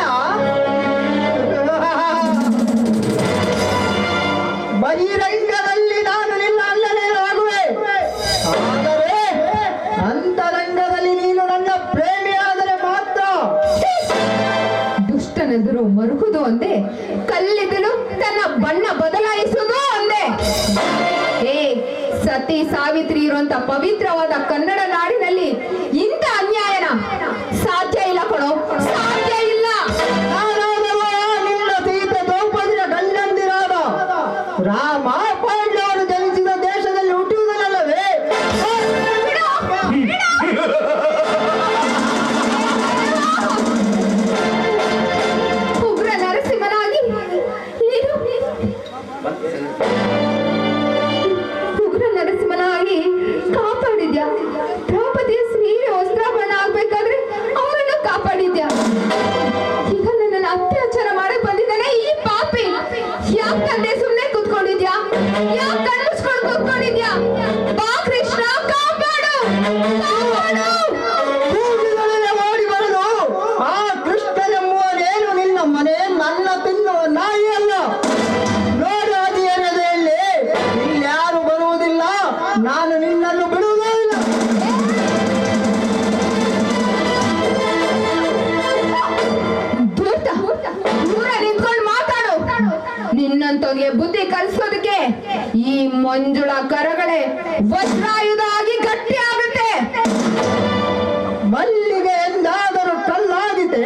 ಬಹಿರಂಗದಲ್ಲಿ ನಾನು ನಿನ್ನ ಅಣ್ಣನೇನಾಗುವೆ, ಆದರೆ ಅಂತರಂಗದಲ್ಲಿ ನೀನು ನನ್ನ ಪ್ರೇಮಿಯಾದರೆ ಮಾತ್ರ. ದುಷ್ಟನೆದುರು ಮರುಗುದು ಒಂದೇ, ಕಲ್ಲಿದ್ದಲು ತನ್ನ ಬಣ್ಣ ಬದಲಾಯಿಸುವುದು ಒಂದೇ. ಸತಿ ಸಾವಿತ್ರಿ ಇರುವಂತ ಪವಿತ್ರವಾದ ಕನ್ನಡ ನಾಡಿನಲ್ಲಿ ಇಂಥ ಅನ್ಯಾಯನ ಸಾಧ್ಯ ಇಲ್ಲ ಕೊಡೋ, ಸಾಧ್ಯ ಇಲ್ಲ. ನಾನಾದರೂ ನಿನ್ನ ಸೀತೆ ದ್ರೌಪದಿಯ ಗಂಡಂದಿರಾದ ರಾಮ ಪಾಂಡವರು ಜನಿಸಿದ ದೇಶದಲ್ಲಿ ಹುಟ್ಟುವುದಲ್ಲವೇ? ಉಗ್ರ ನರಸಿಂಹನಾಗಿ ನೀನು ಉಗ್ರ ನರಸಿಂಹನಾಗಿ ಕಾಪಾಡಿದ್ಯಾ. ದ್ರೌಪದಿಯ ಸೀರೆ ವಸ್ತ್ರಾಭರಣ ಆಗ್ಬೇಕಾದ್ರೆ ಅವರನ್ನು ಕಾಪಾಡಿದ್ಯಾ. ಈಗ ನನ್ನನ್ನು ಅತ್ಯಾಚಾರ ಮಾಡಕ್ ಬಂದಿದ್ದಾನೆ ಈ ಪಾಪಿ. ಯಾಕೆ ತಂದೆ ಸುಮ್ಮನೆ ಕೂತ್ಕೊಂಡಿದ್ಯಾ? ಯಾಕೆ ಕಣ್ಮುಚ್ಕೊಂಡು ಕೂತ್ಕೊಂಡಿದ್ಯಾ? ಬಾ ಕೃಷ್ಣ, ಕಾಪಾಡು, ಕಾಪಾಡು. ಕೂಗಿದೊಡನೆ ಓಡಿ ಬರಲು ಆ ಕೃಷ್ಣನೆಂಬುವನೇನು ನಿನ್ನ ಮನೆ ನನ್ನ ತಿನ್ನುವ ನಾಯಿ ಅಲ್ಲ. ನೋಡು ಅಧಿಯರದಲ್ಲಿ ಇಲ್ಯಾರು ಬರುವುದಿಲ್ಲ, ನಾನು ನಿನ್ನನ್ನು ಬಿಡುವುದೇ ಇಲ್ಲ. ದೂರ ನಿಂತ್ಕೊಂಡು ಮಾತಾಡು. ನಿನ್ನಂತವ್ರಿಗೆ ಬುದ್ಧಿ ಕಲಿಸೋದಕ್ಕೆ ಈ ಮಂಜುಳ ಕರಗಳೇ ವಜ್ರಾಯುಧ ಆಗಿ ಗಟ್ಟಿ ಆಗುತ್ತೆ. ಮಲ್ಲಿಗೆ ಎಂದಾದರೂ ಕಲ್ಲಾಗಿದೆ,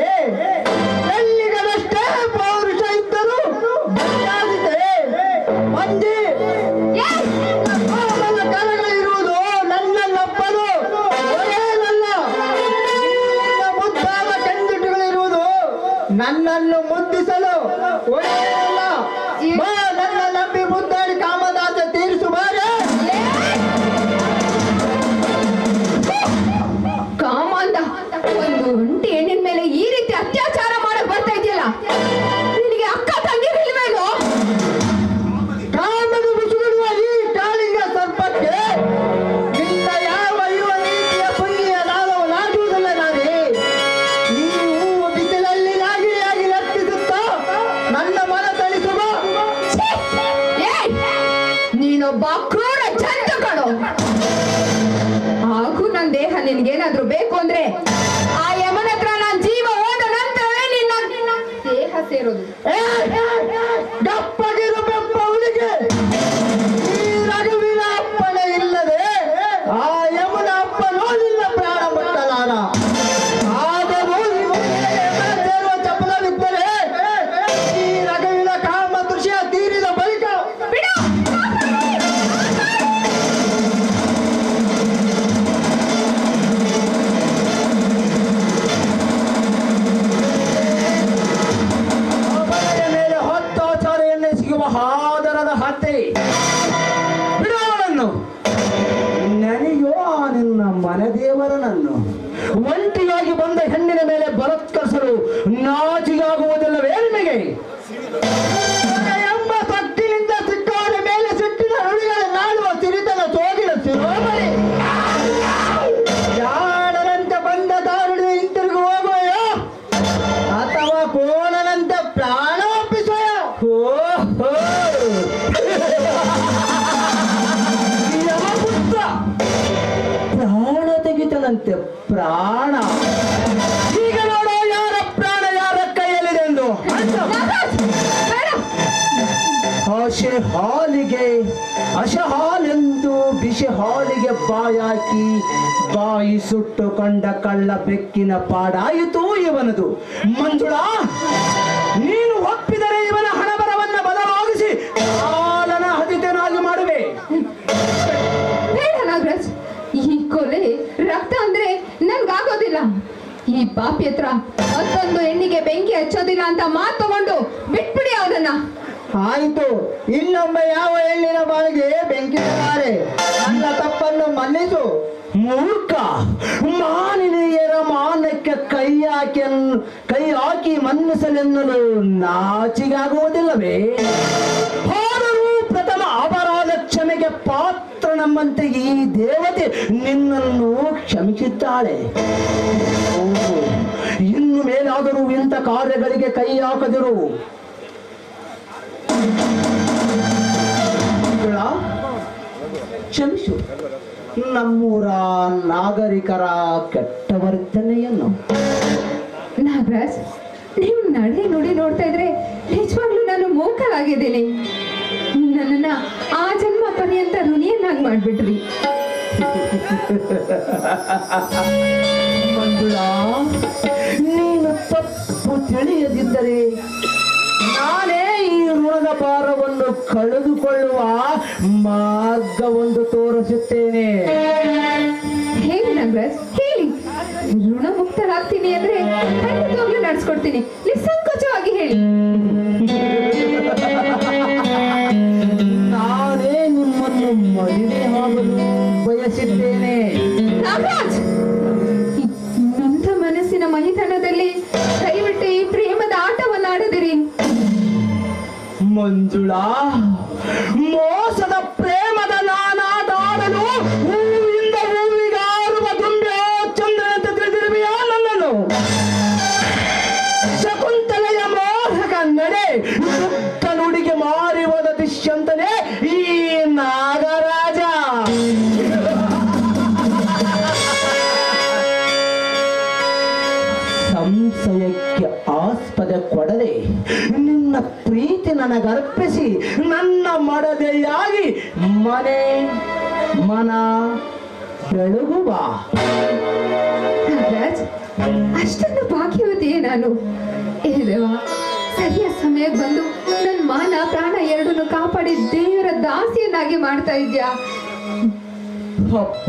ಎಲ್ಲಿಗದಷ್ಟೇ ಪೌರುಷ ಇದ್ದರೂ ಗಟ್ಟಿಯಾಗಿದೆ. ಮಂಜಿ, ನನ್ನ ಕರಗಳಿರುವುದು ನನ್ನನ್ನಪ್ಪದು ಒಡೆಯನಲ್ಲ. ನಿನ್ನ ಮುದ್ದಾದ ಕೆಂದುಟುಗಳಿರುವುದು ನನ್ನನ್ನು ಮುದ್ದಿಸಲು ಒಡೆಯನಲ್ಲ. ಬಾ, ನನ್ನ ನಂಬಿ ಮುದ್ದಾಡಿ ಕಾಮದಾಸೆ ತೀರಿಸು ಬಾರೆ. ಕಾಮಾಂಧ, ಒಂದು ಒಂಟಿ ಹೆಣ್ಣಿನ ಮೇಲೆ ಈ ರೀತಿ ಅತ್ಯಾಚಾರ ಮಾಡಕ್ ಬರ್ತಾ ಇದೆಯಲ್ಲ, ನಿನಗೆ ಅಕ್ಕ ತಂಗಿರಿಲ್ವೇನೋ? ಕಾಮದ ಮುಸುಗುಡುವ ಈ ಕಾಳಿಂಗ ಸರ್ಪಕ್ಕೆ ನಿನ್ನ ಯಾವ ಇರುವ ರೀತಿಯ ಪುಣ್ಯ ನಾದವು ನಾಡುವುದಲ್ಲ ನಾನೇ. ಈ ಹೂವು ಬಿಸಿಲಲ್ಲಿ ನಾಗಿಯಾಗಿ ನರ್ತಿಸುತ್ತಾ ನನ್ನ ಮನ ತಣಿಸುವ. ನೀನೊಬ್ಬ ಕ್ರೂರ ಜಂತು ಕಣೋ. ಹಾಗೂ ನನ್ನ ನನ್ ದೇಹ ನಿನ್ಗೇನಾದ್ರೂ ಬೇಕು ಅಂದ್ರೆ ಆ ಯಮನ ಹತ್ರ ನಾನ್ ಜೀವ ಹೋದ ನಂತರವೇ ನಿನ್ನ ದೇಹ ಸೇರೋದು. ಗಪ್ಪಗಿರು ಬೆಪ್ಪ ಅವನಿಗೆ ಈ ರಘುವಿನ ಅಪ್ಪಣೆ ಇಲ್ಲದೆ ಆ ಯಮುನ ಅಪ್ಪನೋ ನಿನ್ನ ಪ್ರಾಣ ಮುಟ್ಟಲಾರ. ಆದರೂ ಸೇರುವ ಚಪಲವಿದ್ದರೆ ಈ ರಘುವಿನ ಕಾಮ ದೃಶ್ಯ ತೀರಿದ ಬಳಿಕ ಮೇಲೆ ಹೊತ್ತಾಚಾರೆಯನ್ನೇ ಸಿಗುವ ಹಾದರದ ಹತ್ತೆ ಬಿಡುವವನನ್ನು ನನಗೋ ನಿನ್ನ ಮನದೇವರನನ್ನು ಒಂಟಿಯಾಗಿ ಬಂದ ಹೆಣ್ಣಿನ ಮೇಲೆ ಬಲತ್ಕರಿಸಲು ನಾಚಿಗಾಗುವುದಿಲ್ಲವೇ ನಿಮಗೆ? ಎಂಬ ತಟ್ಟಿನಿಂದ ಸಿಕ್ಕಾದ ಮೇಲೆ ಸಿಟ್ಟಿನ ನುಡಿಗಳ ನಾಡುವ ಸಿರಿತನ ಸೋಗಿನ ಶಿರೋಮಣಿ ಯಾಡರಂತೆ ಬಂದ ದಾರುಡಿ ಹಿಂತಿರುಗಿ ಹೋಗುವೆಯೋ ಅಥವಾ ಕೋಣನಂತೆ ಪ್ರಾಣ ಒಪ್ಪಿಸೋಯೋ? ಯಮಪುತ್ರ ಪ್ರಾಣ ತೆಗಿತನಂತೆ ಪ್ರಾಣ. ಈಗ ನೋಡೋ ಯಾರ ಪ್ರಾಣ ಯಾರ ಕೈಯಲ್ಲಿದೆ ಎಂದು. ಆಶೆ ಹಾಲಿಗೆ ಅಶಹಾಲೆಂದು ಬಿಸಿ ಹಾಲಿಗೆ ಬಾಯಾಕಿ ಬಾಯಿ ಸುಟ್ಟುಕೊಂಡ ಕಳ್ಳ ಬೆಕ್ಕಿನ ಪಾಡಾಯಿತು ಇವನದು. ಮಂಜುಳಾ, ನೀನು ಒಪ್ಪಿದರೆ ಇವನ ಹಣಬರವನ್ನ ಬದಲಾಗಿಸಿ ಹಾಲನ ಹದಿತನಾಗಿ ಮಾಡುವೆ. ಬೇಡ ನಾಗರಾಜ್, ಈ ಕೊಲೆ ರಕ್ತ ಅಂದ್ರೆ ನನ್ಗಾಗೋದಿಲ್ಲ. ಈ ಪಾಪಿ ಹತ್ರ ಮತ್ತೊಂದು ಹೆಣ್ಣಿಗೆ ಬೆಂಕಿ ಹಚ್ಚೋದಿಲ್ಲ ಅಂತ ಮಾತು ತಗೊಂಡು ಬಿಟ್ಬಿಡಿ ಅವನನ್ನ. ಆಯಿತು, ಇನ್ನೊಮ್ಮೆ ಯಾವ ಹೆಣ್ಣಿನ ಬಾಳಿಗೆ ಬೆಂಕಿ ತರಾರೆ. ನನ್ನ ತಪ್ಪನ್ನು ಮನ್ನಿಸು. ಮೂರ್ಖ, ಮಾನಿನಿಯರ ಮಾನಕ್ಕೆ ಕೈ ಹಾಕಿ ಮನ್ನಿಸಲೆನ್ನಲು ನಾಚಿಗಾಗುವುದಿಲ್ಲವೇ? ಆದರೂ ಪ್ರಥಮ ಅಪರಾಧ ಕ್ಷಮೆಗೆ ಪಾತ್ರ ನಮ್ಮಂತೆ ಈ ದೇವತೆ ನಿನ್ನನ್ನು ಕ್ಷಮಿಸಿದ್ದಾಳೆ. ಇನ್ನು ಮೇಲಾದರೂ ಇಂಥ ಕಾರ್ಯಗಳಿಗೆ ಕೈ ಹಾಕದಿರು. ಕ್ಷಮಿಸು ನಮ್ಮೂರ ನಾಗರಿಕರ ಕೆಟ್ಟ ವರ್ತನೆಯನ್ನು. ನಾಗರಾಜ್, ನೀವು ನಡೆ ನುಡಿ ನೋಡ್ತಾ ಇದ್ರೆ ನಿಜವಾಗ್ಲೂ ನಾನು ಮೂಕಲಾಗಿದ್ದೀನಿ. ನನ್ನನ್ನ ಆ ಜನ್ಮ ಪರ್ಯಂತ ಋಣಿಯನ್ನಾಗಿ ಮಾಡ್ಬಿಟ್ರಿ. ಮಂಜುಳಾ, ನೀನು ತಪ್ಪು ತಿಳಿಯದಿದ್ದರೆ ನಾನೇ ಈ ಋಣದ ಭಾರವನ್ನು ಕಳೆದುಕೊಳ್ಳುವ ಮಾರ್ಗವೊಂದು ತೋರಿಸುತ್ತೇನೆ. ಹೇಳಿ ನಾಗರಾಜ್, ಹೇಳಿ. ಋಣಮುಕ್ತರಾಗ್ತೀನಿ ಅಂದ್ರೆ ಖಂಡಿತವಾಗ್ಲೂ ನಡ್ಸ್ಕೊಡ್ತೀನಿ. ನಿಸ್ಸಂಕೋಚವಾಗಿ ಹೇಳಿ. ನಾನೇ ನಿಮ್ಮನ್ನು ಮದುವೆ ಆಗಲು ಬಯಸಿದ್ದೇನೆ. ನಾಗರಾಜ್, ನೊಂದ ಮನಸ್ಸಿನ ಮಹಿತನದಲ್ಲಿ ದಯವಿಟ್ಟು ಈ ಪ್ರೇಮದ ಆಟವನ್ನಾಡದಿರಿ. ಮಂಜುಳಾ, ಮೋಸದ ಪ್ರೇಮದ ನಾನಾಟ ಆಡಲು ಹೂವಿಂದ ಹೂವಿಗಾರುವ ದುಂಬೆ ಚಂದ್ರನಂತೆ ತಿಳಿದಿರುವೆಯಾ ನನ್ನನ್ನು? ಶಕುಂತಲೆಯ ಮೋಹಕ ನಡೆ ದುಃಖ ನುಡಿಗೆ ಮಾರಿ ಹೋದ ದಿಶ್ಯಂತನೇ ಈ ನಾಗರಾಜ. ಸಂಶಯಕ್ಕೆ ಆಸ್ಪದ ಕೊಡದೆ ನಿನ್ನ ಪ್ರೀತಿ ನನಗರ್ಪಿಸಿ ನನ್ನ ಮಡದೆಯಾಗಿ ಮನೆ ಮನ ಬೆಳಗುವ. ನಾಗರಾಜ್, ಅಷ್ಟೊಂದು ಭಾಗ್ಯವತಿಯೇ ನಾನು? ದೇವ, ಸರಿಯಾದ ಸಮಯಕ್ಕೆ ಬಂದು ನನ್ನ ಮಾನ ಪ್ರಾಣ ಎರಡನ್ನು ಕಾಪಾಡಿ ದೇವರ ದಾಸಿಯನ್ನಾಗಿ ಮಾಡ್ತಾ ಇದ್ಯಾ. ಅಪ್ಪ,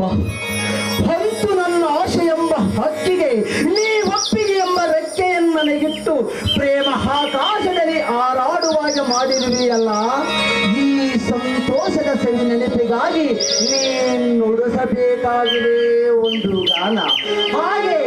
ಅಂತೂ ನನ್ನ ಆಶೆ ಎಂಬ ಹಕ್ಕಿಗೆ ನೀ ಒಪ್ಪಿಗೆ ಎಂಬ ರೆಕ್ಕೆಯನ್ನು ನನಗಿಟ್ಟು ಪ್ರೇಮ ಆಕಾಶದಲ್ಲಿ ಹಾರಾಡುವಾಗ ಮಾಡಿರುವೆಯಲ್ಲ. ಈ ಸಂತೋಷದ ಸವಿ ನೆನಪಿಗಾಗಿ ನೀನು ನುಡಿಸಬೇಕಾಗಿದೆ ಒಂದು ಗಾನ. ಹಾಗೆ